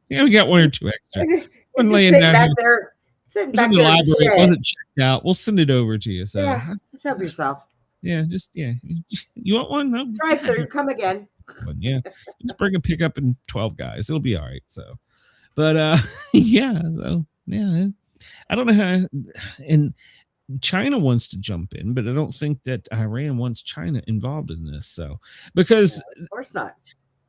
Yeah, we got 1 or 2 extra. One laying down back there. Sitting back in the there. library. It wasn't checked out. We'll send it over to you. So yeah, just help yourself. Yeah, You want one? No. Drive through. Come again. Yeah. Just bring a pickup and 12 guys. It'll be all right. So. But yeah, so yeah, I don't know how. And China wants to jump in, but I don't think that Iran wants China involved in this. So because of course not.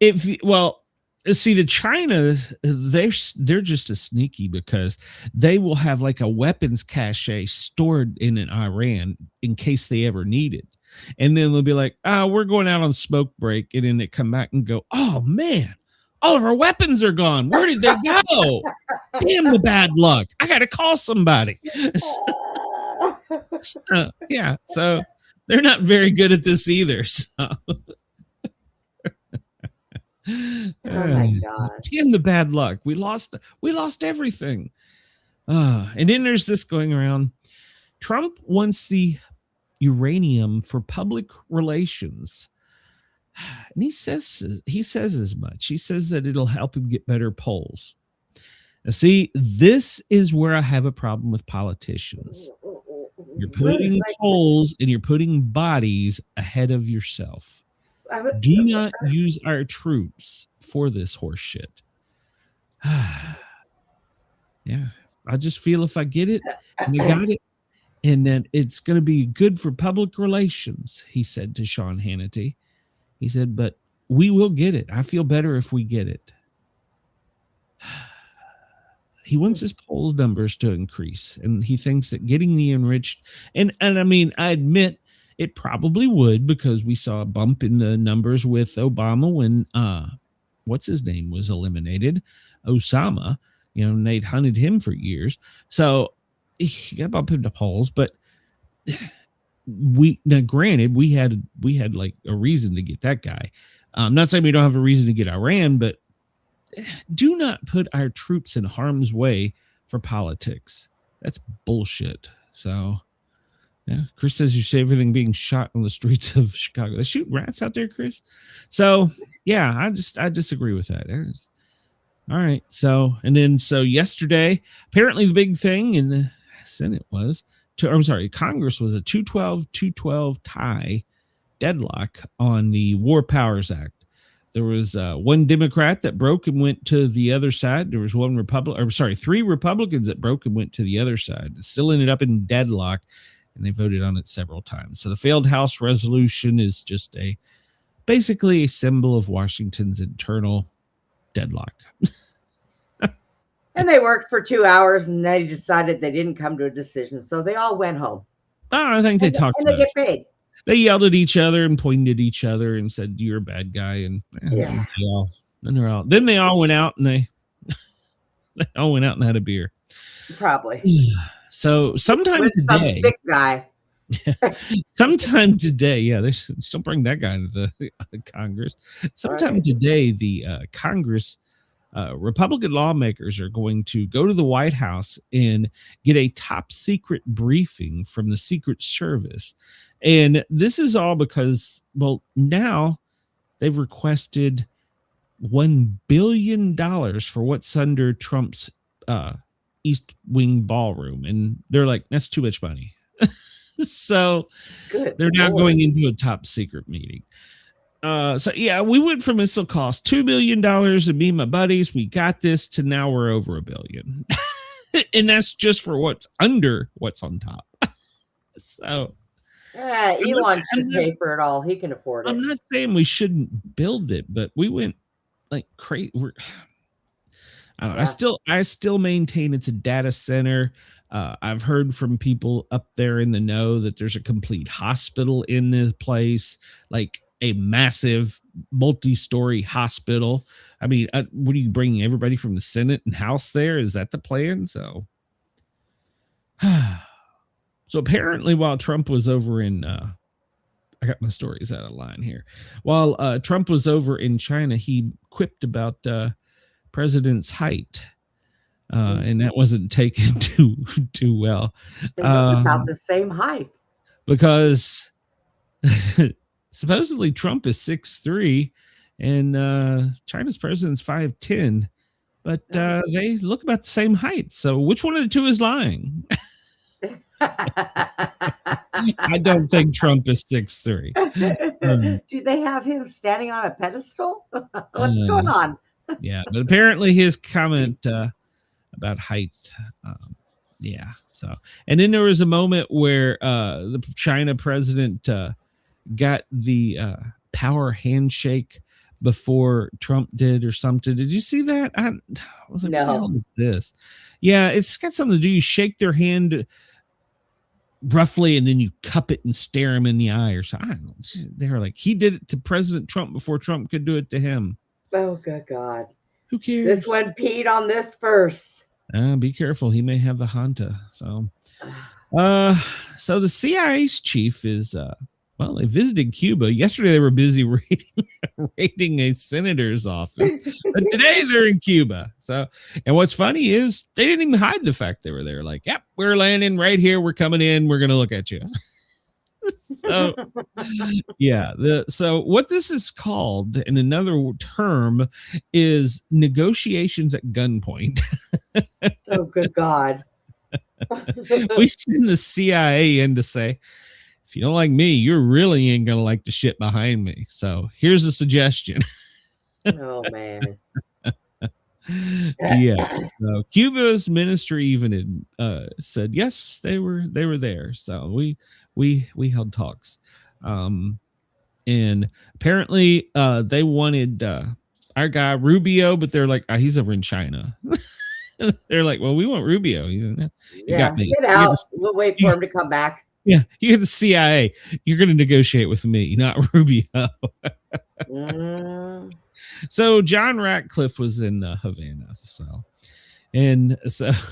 See, the China, they're just as sneaky because they will have like a weapons cache stored in Iran in case they ever need it, and then they'll be like, we're going out on smoke break, and then they come back and go, oh man. All of our weapons are gone. Where did they go? Damn the bad luck. I got to call somebody. Yeah. So they're not very good at this either. So. Oh my God. Damn the bad luck. We lost everything. And then there's this going around. Trump wants the uranium for public relations. And he says as much. He says that it'll help him get better polls. Now, see, this is where I have a problem with politicians. You're putting polls and you're putting bodies ahead of yourself. Do not use our troops for this horse shit. Yeah, I just feel if I get it, and I got it, and then it's going to be good for public relations, he said to Sean Hannity. He said, but we will get it. I feel better if we get it. He wants his poll numbers to increase, and he thinks that getting the enriched, and I mean, I admit it probably would because we saw a bump in the numbers with Obama when what's his name was eliminated, Osama. You know, Nate hunted him for years, so he got a bump into polls, but. Granted, we had like a reason to get that guy. I'm not saying we don't have a reason to get Iran, but do not put our troops in harm's way for politics. That's bullshit. So, yeah, Chris says you see everything being shot on the streets of Chicago. They shoot rats out there, Chris. So, yeah, I disagree with that. All right. So yesterday, apparently the big thing in Senate was, Congress was a 212 tie deadlock on the War Powers Act. There was one Democrat that broke and went to the other side. There was three Republicans that broke and went to the other side. It still ended up in deadlock, and they voted on it several times. So the failed House resolution is just basically a symbol of Washington's internal deadlock. And they worked for 2 hours, and they decided they didn't come to a decision, so they all went home. Oh, I think they talked. And they get paid. They yelled at each other and pointed at each other and said, "You're a bad guy." And yeah. Then they all went out and they all went out and had a beer. Probably. So sometime today, some sick guy. Sometime today, they still bring that guy into the Congress. Sometime today, the Congress Republican lawmakers are going to go to the White House and get a top secret briefing from the Secret Service. And this is all because, now they've requested $1 billion for what's under Trump's East Wing ballroom. And they're like, that's too much money. So they're now going into a top secret meeting. We went from this will cost $2 billion and me and my buddies, we got this, to now we're over $1 billion. And that's just for what's under what's on top. So Elon should pay for it all. He can afford it. I'm not saying we shouldn't build it, but we went like crazy. I don't know. I still maintain it's a data center. I've heard from people up there in the know that there's a complete hospital in this place, like a massive multi-story hospital. I mean, what are you bringing everybody from the Senate and House there? Is that the plan? So apparently while Trump was over in, I got my stories out of line here. While Trump was over in China, he quipped about president's height. And that wasn't taken too well. About the same height. Because supposedly Trump is 6'3", and China's president's 5'10", but they look about the same height. So which one of the two is lying? I don't think Trump is 6'3". Do they have him standing on a pedestal? What's going on? Yeah, but apparently his comment about height. So, and then there was a moment where the China president got the power handshake before Trump did or something. Did you see that? I was like, no. What the hell is this? Yeah, it's got something to do. You shake their hand roughly and then you cup it and stare him in the eye or something. I don't know. They're like, he did it to President Trump before Trump could do it to him. Oh, good God. Who cares? This one peed on this first. Be careful. He may have the Hanta. So the CIA's chief is, they visited Cuba. Yesterday, they were busy raiding a senator's office. But today, they're in Cuba. So, and what's funny is they didn't even hide the fact they were there. Like, yep, we're landing right here. We're coming in. We're going to look at you. So, so what this is called in another term is negotiations at gunpoint. Oh, good God. We send the CIA in to say, if you don't like me, you really ain't going to like the shit behind me. So here's a suggestion. Oh, man. So Cuba's ministry even said, yes, they were there. So we held talks. And apparently they wanted our guy Rubio, but they're like, he's over in China. They're like, well, we want Rubio. You got me. Get out. We'll wait for him to come back. Yeah, you get the CIA. You're going to negotiate with me, not Rubio. So John Ratcliffe was in Havana. So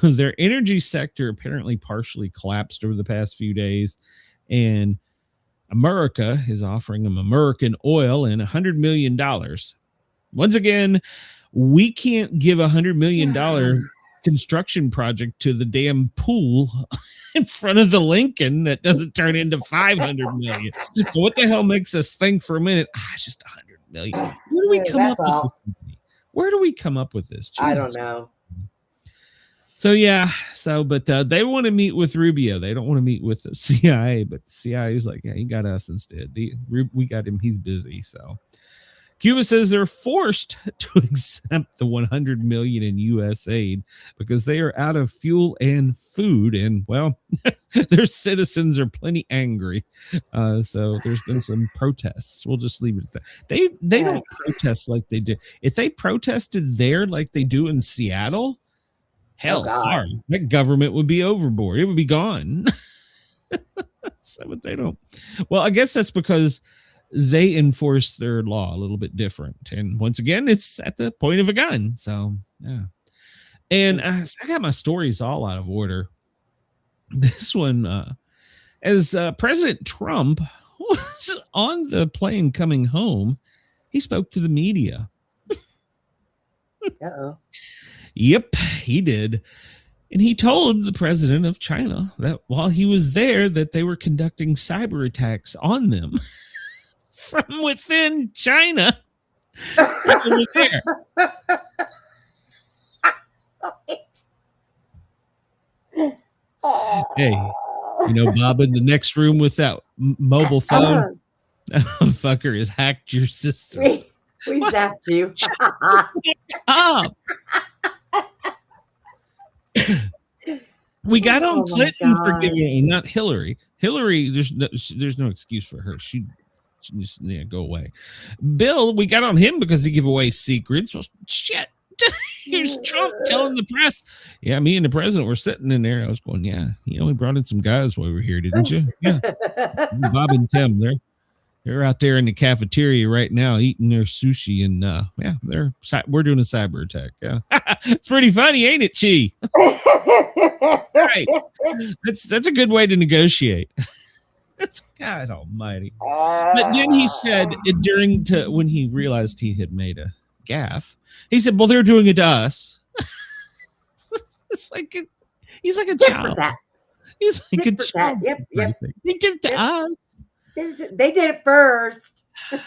their energy sector apparently partially collapsed over the past few days, and America is offering them American oil and $100 million. Once again, we can't give $100 million construction project to the damn pool in front of the Lincoln that doesn't turn into $500 million. So what the hell makes us think for a minute? It's just $100 million. Where do we come up with this? Where do we come up with this? Jesus. I don't know. So yeah, but they want to meet with Rubio. They don't want to meet with the CIA, but the CIA is like, yeah, he got us instead. We got him. He's busy. So Cuba says they're forced to accept the 100 million in U.S. aid because they are out of fuel and food, and well, their citizens are plenty angry. So there's been some protests. We'll just leave it at that. They don't protest like they do. If they protested there like they do in Seattle. Hell, sorry, that government would be overboard. It would be gone. So, but they don't. Well, I guess that's because they enforce their law a little bit different. And once again, it's at the point of a gun. So, yeah. And I got my stories all out of order. This one, as President Trump was on the plane coming home, he spoke to the media. Uh-oh. Yep, he did. And he told the president of China that while he was there, that they were conducting cyber attacks on them from within China. They were there. Hey, you know, Bob, in the next room with that mobile phone, that fucker has hacked your system. We zapped you. Up. We got on Clinton for giving, not Hillary. Hillary, there's no excuse for her. She just go away. Bill, we got on him because he gave away secrets. Well, shit. Here's Trump telling the press. Yeah, me and the president were sitting in there. I was going, yeah, you know, we brought in some guys while we were here, didn't you? Yeah. Bob and Tim, they're out there in the cafeteria right now eating their sushi, and yeah, we're doing a cyber attack. Yeah, it's pretty funny, ain't it, Chi? Right, that's a good way to negotiate. That's God Almighty. But then he said when he realized he had made a gaffe, he said, "Well, they're doing it to us." It's like he's like a child. He's like a child. Yep. They did it to us. They did it first. But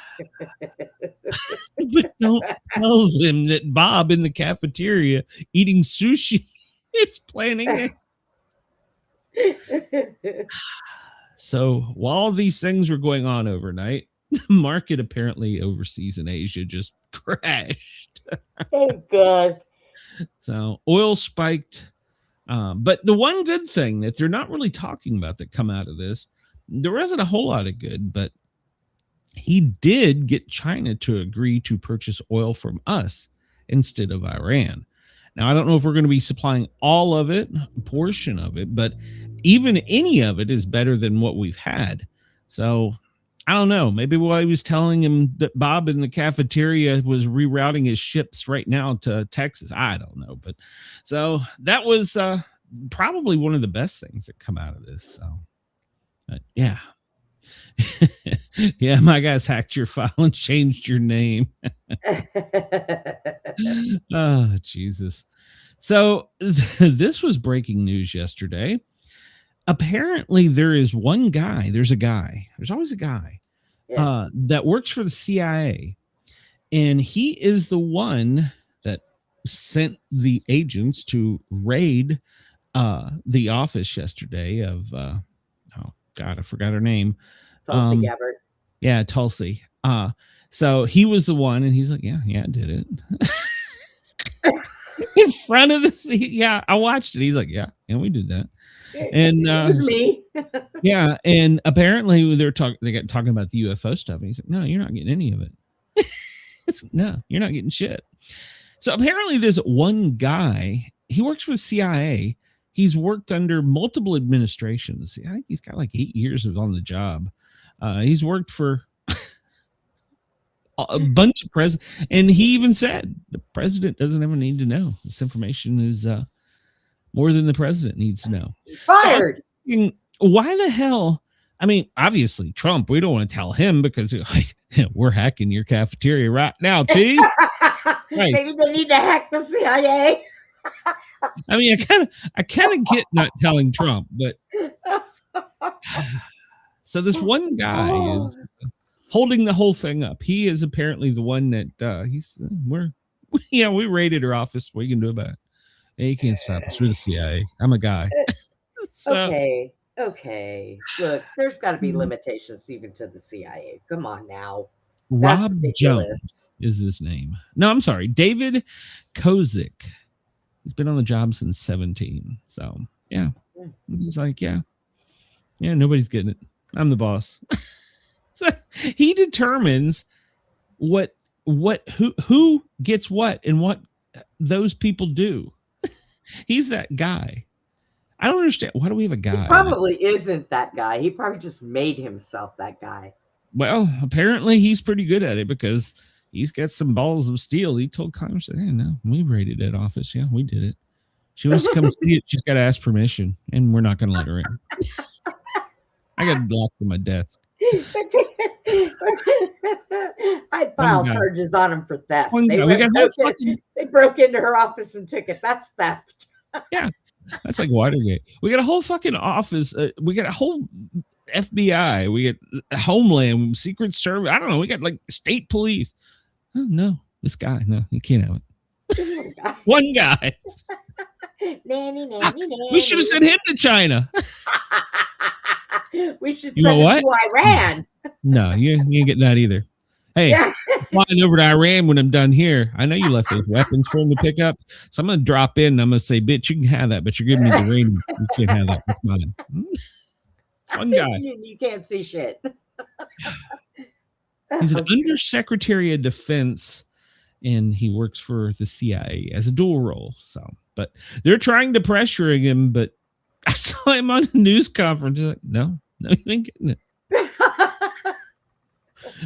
don't tell them that Bob in the cafeteria eating sushi is planning it. So while these things were going on overnight, the market apparently overseas in Asia just crashed. Oh, God. So oil spiked. But the one good thing that they're not really talking about that come out of this, there wasn't a whole lot of good, but he did get China to agree to purchase oil from us instead of Iran. Now, I don't know if we're going to be supplying all of it, a portion of it, but even any of it is better than what we've had. So I don't know. Maybe while he was telling him that Bob in the cafeteria was rerouting his ships right now to Texas. I don't know. But so that was probably one of the best things that come out of this. So. But yeah. Yeah, my guys hacked your file and changed your name. Oh, Jesus. So this was breaking news yesterday. Apparently there's always a guy that works for the CIA, and he is the one that sent the agents to raid the office yesterday of God, I forgot her name. Tulsi Gabbard. Yeah, Tulsi. So he was the one, and he's like, yeah, I did it. In front of the I watched it. He's like, yeah, we did that. And me. Yeah, and apparently they got talking about the UFO stuff, and he's like, no, you're not getting any of it. No, you're not getting shit. So apparently there's one guy, he works for the CIA. He's worked under multiple administrations. I think he's got like 8 years on the job. He's worked for a bunch of presidents. And he even said the president doesn't ever need to know. This information is more than the president needs to know. Fired. So why the hell? I mean, obviously, Trump, we don't want to tell him because we're hacking your cafeteria right now, T. Right. Maybe they need to hack the CIA. I mean, I kind of get not telling Trump, but so this one guy is holding the whole thing up. He is apparently the one that we raided her office. What are you gonna do about it? Yeah, you can't stop us. We're the CIA. I'm a guy. So, Okay. Look, there's got to be limitations even to the CIA. Come on now. Rob Jones is his name. No, I'm sorry. David Kozik. He's been on the job since 17. So, yeah. He's like, yeah, nobody's getting it. I'm the boss. So he determines who gets what and what those people do. He's that guy. I don't understand. Why do we have a guy? He probably isn't that guy. He probably just made himself that guy. Well, apparently he's pretty good at it because he's got some balls of steel. He told Congress, hey, no, we raided that office. Yeah, we did it. She wants to come see it. She's got to ask permission, and we're not going to let her in. I got locked in my desk. I filed charges on him for theft. They broke into her office and took it. That's theft. Yeah, that's like Watergate. We got a whole fucking office. We got a whole FBI. We got Homeland, Secret Service. I don't know. We got like state police. Oh, no, this guy. No, you can't have it. One guy. Nanny. We should have sent him to China. We should send him to Iran. No, you ain't getting that either. Hey, I'm flying over to Iran when I'm done here. I know you left those weapons for him to pick up. So I'm going to drop in and I'm going to say, bitch, you can have that, but you're giving me the uranium. You can't have that. That's mine. One guy. You can't see shit. He's an undersecretary of defense, and he works for the CIA as a dual role. So, but they're trying to pressure him, but I saw him on a news conference. He's like, no, you ain't getting it.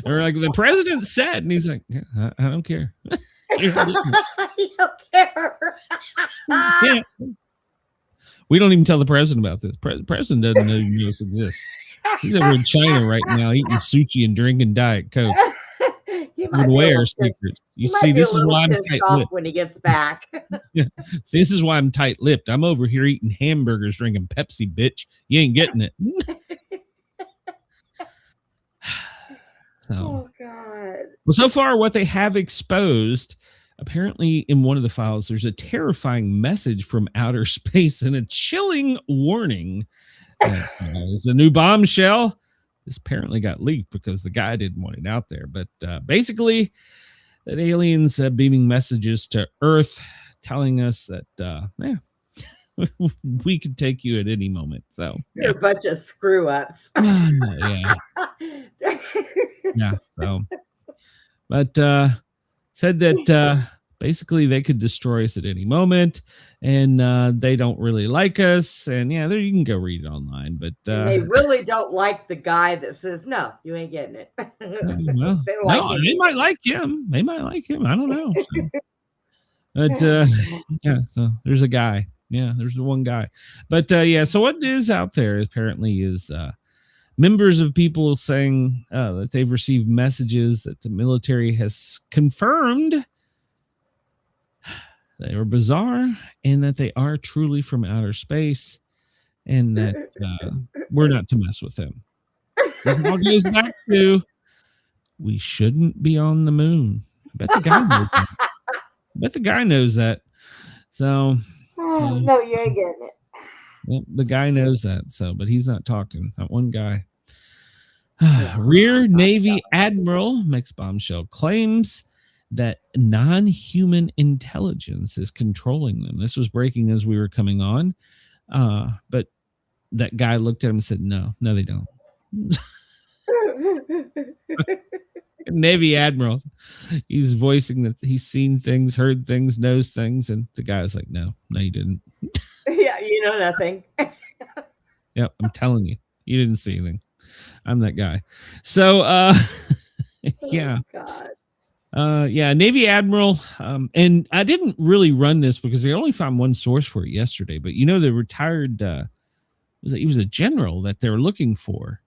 Or like the president said, and he's like, yeah, I don't care. You don't care. Yeah. We don't even tell the president about this. President doesn't know this exists. He's over in China right now eating sushi and drinking Diet Coke. Where secrets? You see, this is why I'm tight-lipped. When he gets back. Yeah. See, this is why I'm tight-lipped. I'm over here eating hamburgers, drinking Pepsi, bitch. You ain't getting it. Oh, God. Well, so far, what they have exposed, apparently in one of the files, there's a terrifying message from outer space and a chilling warning. Is a new bombshell. This apparently got leaked because the guy didn't want it out there. But basically, that aliens beaming messages to Earth telling us that, we could take you at any moment. So you're a bunch of screw ups. Yeah. Yeah. So, but said that basically they could destroy us at any moment, and they don't really like us. And yeah, there you can go read it online. But they really don't like the guy that says, "No, you ain't getting it." Well, they might like him. They might like him. I don't know. So. But yeah, so there's a guy. Yeah, there's the one guy. But yeah, so what is out there apparently is members of people saying that they've received messages that the military has confirmed they were bizarre and that they are truly from outer space and that we're not to mess with them. This all goes back to we shouldn't be on the moon. I bet the guy knows that. So no, you ain't getting it. Well, the guy knows that, so but he's not talking. That one guy. Rear Navy Admiral makes bombshell claims that non-human intelligence is controlling them. This was breaking as we were coming on, but that guy looked at him and said, "No, they don't." Navy Admiral, he's voicing that he's seen things, heard things, knows things, and the guy's like, "No, you didn't." Yeah, you know nothing. Yep, I'm telling you, you didn't see anything. I'm that guy. So, yeah. Oh, God. Yeah, Navy Admiral. And I didn't really run this because they only found one source for it yesterday. But you know, the retired he was a general that they were looking for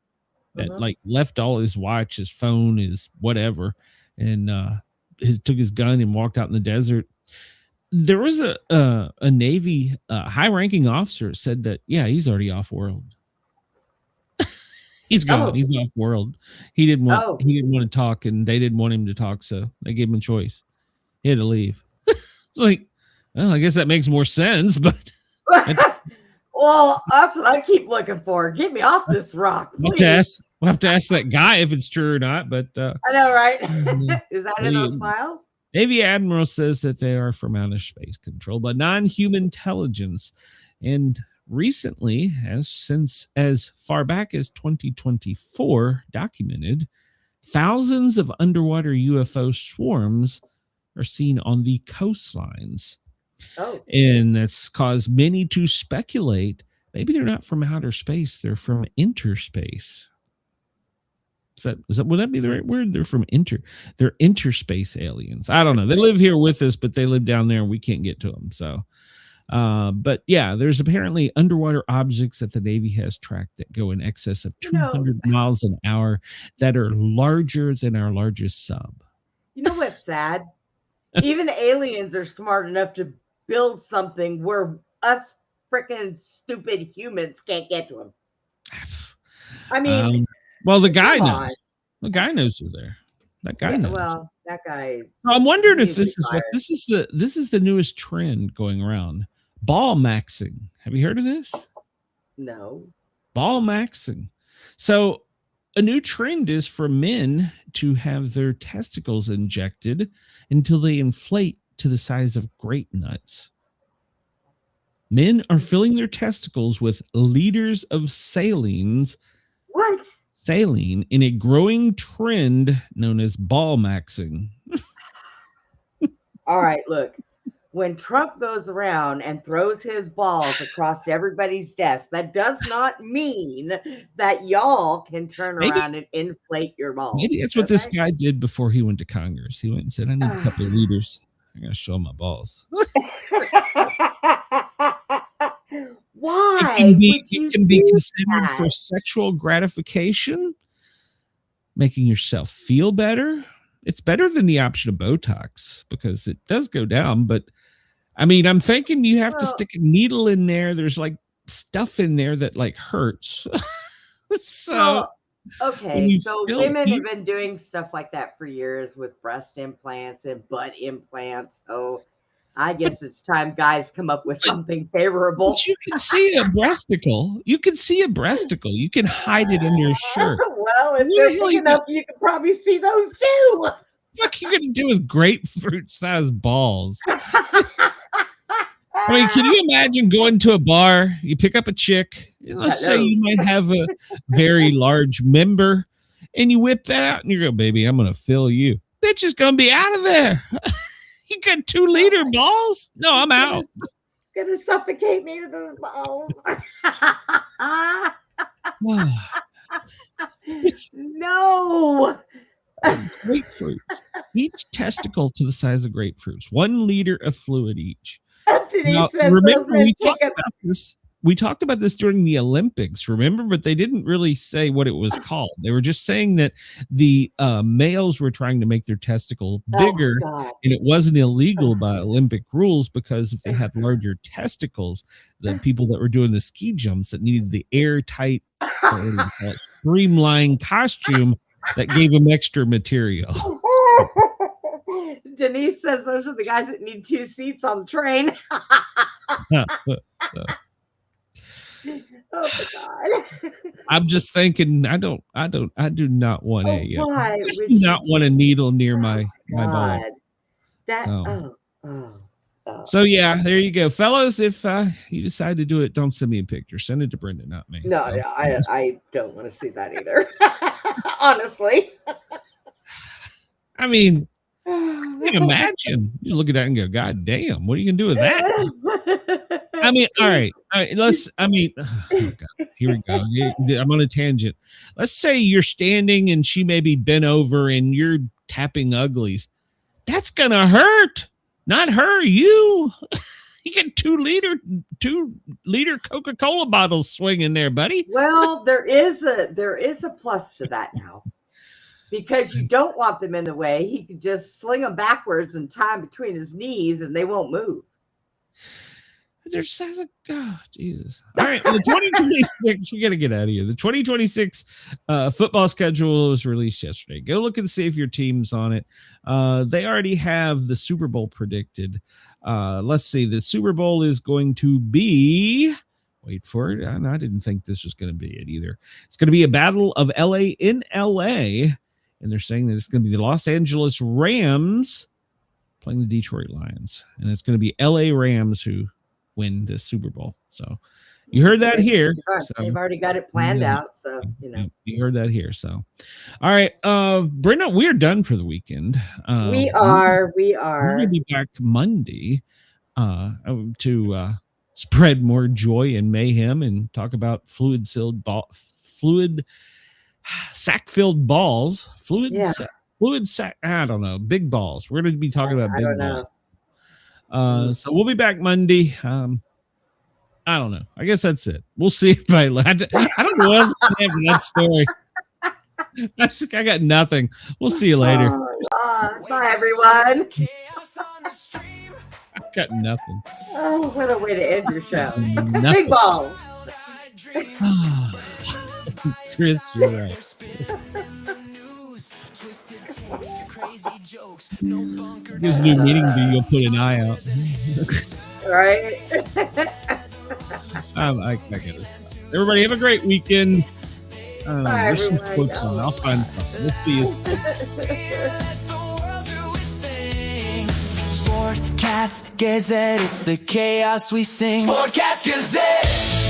that like left all his watch, his phone, his whatever, and took his gun and walked out in the desert. There was a Navy high-ranking officer said that he's already off world. He's gone. Oh. He's off world. He didn't want to talk, and they didn't want him to talk, so they gave him a choice. He had to leave. It's like, Well, I guess that makes more sense, but Well, that's what I keep looking for. Get me off this rock, please. we'll have to ask that guy if it's true or not. But I know, right? Is that in those files? Navy Admiral says that they are from outer space control, but non-human intelligence. And recently, as far back as 2024, documented, thousands of underwater UFO swarms are seen on the coastlines. Oh. And that's caused many to speculate maybe they're not from outer space, they're from interspace. Would that be the right word? They're from they're interspace aliens. I don't know. They live here with us, but they live down there and we can't get to them. So but yeah, there's apparently underwater objects that the Navy has tracked that go in excess of 200 miles an hour that are larger than our largest sub. You know what's sad? Even aliens are smart enough to build something where us freaking stupid humans can't get to them. I mean, well, the guy knows. The guy knows they're there. That guy knows. Well, that guy. I'm wondering if this is the newest trend going around. Ball maxing. Have you heard of this? No. Ball maxing. So a new trend is for men to have their testicles injected until they inflate to the size of grape nuts. Men are filling their testicles with liters of salines. What? Saline in a growing trend known as ball maxing. All right, look. When Trump goes around and throws his balls across everybody's desk, that does not mean that y'all can turn around and inflate your balls. Maybe that's what this guy did before he went to Congress. He went and said, I need a couple of liters. I'm going to show my balls. Why? It can be considered for sexual gratification, making yourself feel better. It's better than the option of Botox because it does go down. But I mean, I'm thinking you have to stick a needle in there. There's like stuff in there that like hurts. So, okay. So women have been doing stuff like that for years with breast implants and butt implants. Oh, I guess it's time guys come up with something favorable. But you can see a breasticle. You can see a breasticle. You can hide it under your shirt. Well, if they're big enough, you can probably see those too. What the fuck are you going to do with grapefruit-sized balls? I mean, can you imagine going to a bar, you pick up a chick, let's say you might have a very large member, and you whip that out, and you go, baby, I'm going to fill you. Bitch is going to be out of there. You got 2-liter balls? No, I'm out. Gonna suffocate me with those balls. No. Grapefruits. Each testicle to the size of grapefruits. 1 liter of fluid each. Now, remember, we talked about this during the Olympics, remember? But they didn't really say what it was called. They were just saying that the males were trying to make their testicle bigger, and it wasn't illegal by Olympic rules because if they had larger testicles, the people that were doing the ski jumps that needed the airtight, streamlined costume that gave them extra material. Denise says those are the guys that need 2 seats on the train. Oh my God. I'm just thinking I do not want why I do not want a needle near my ball. So yeah, there you go. Fellas, if you decide to do it, don't send me a picture. Send it to Brenda, not me. No, so. I don't want to see that either. Honestly. I mean, you can imagine. You look at that and go, God damn, what are you gonna do with that? I mean, all right. Oh God, here we go. I'm on a tangent. Let's say you're standing and she may be bent over and you're tapping uglies. That's gonna hurt. Not her, you. You get 2 liter Coca-Cola bottles swinging there, buddy. Well, there is a plus to that now. Because you don't want them in the way. He can just sling them backwards and tie them between his knees and they won't move. There's Jesus. All right, the 2026. We got to get out of here. The 2026 football schedule was released yesterday. Go look and see if your team's on it. They already have the Super Bowl predicted. Let's see. The Super Bowl is going to be. Wait for it. I didn't think this was going to be it either. It's going to be a battle of LA in LA, and they're saying that it's going to be the Los Angeles Rams playing the Detroit Lions, and it's going to be LA Rams who win the Super Bowl. So you heard that here. So, they've already got it planned out. So, you heard that here. So, all right. Brenda, we're done for the weekend. We are. We're going to be back Monday to spread more joy and mayhem and talk about fluid-sack-filled balls. Fluid sack. I don't know. Big balls. We're going to be talking about big balls. So we'll be back Monday. I don't know. I guess that's it. We'll see if I don't know what else to say for that story. I got nothing. We'll see you later. Bye, everyone. I got nothing. Oh, what a way to end your show. Big balls. Chris, you're right. Gives a new meeting to you'll put an eye out. Right? I get it. Everybody have a great weekend. There's some quotes on. I'll find something. Let's see you. Sportcats Gazette, it's the chaos we sing. Sportcats Gazette,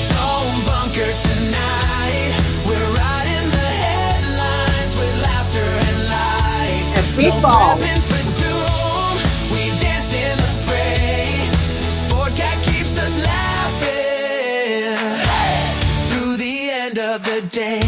don't bunker tonight. We're riding the headlines with laughter and light. And people. We dance in the fray. Sportcat keeps us laughing through the end of the day.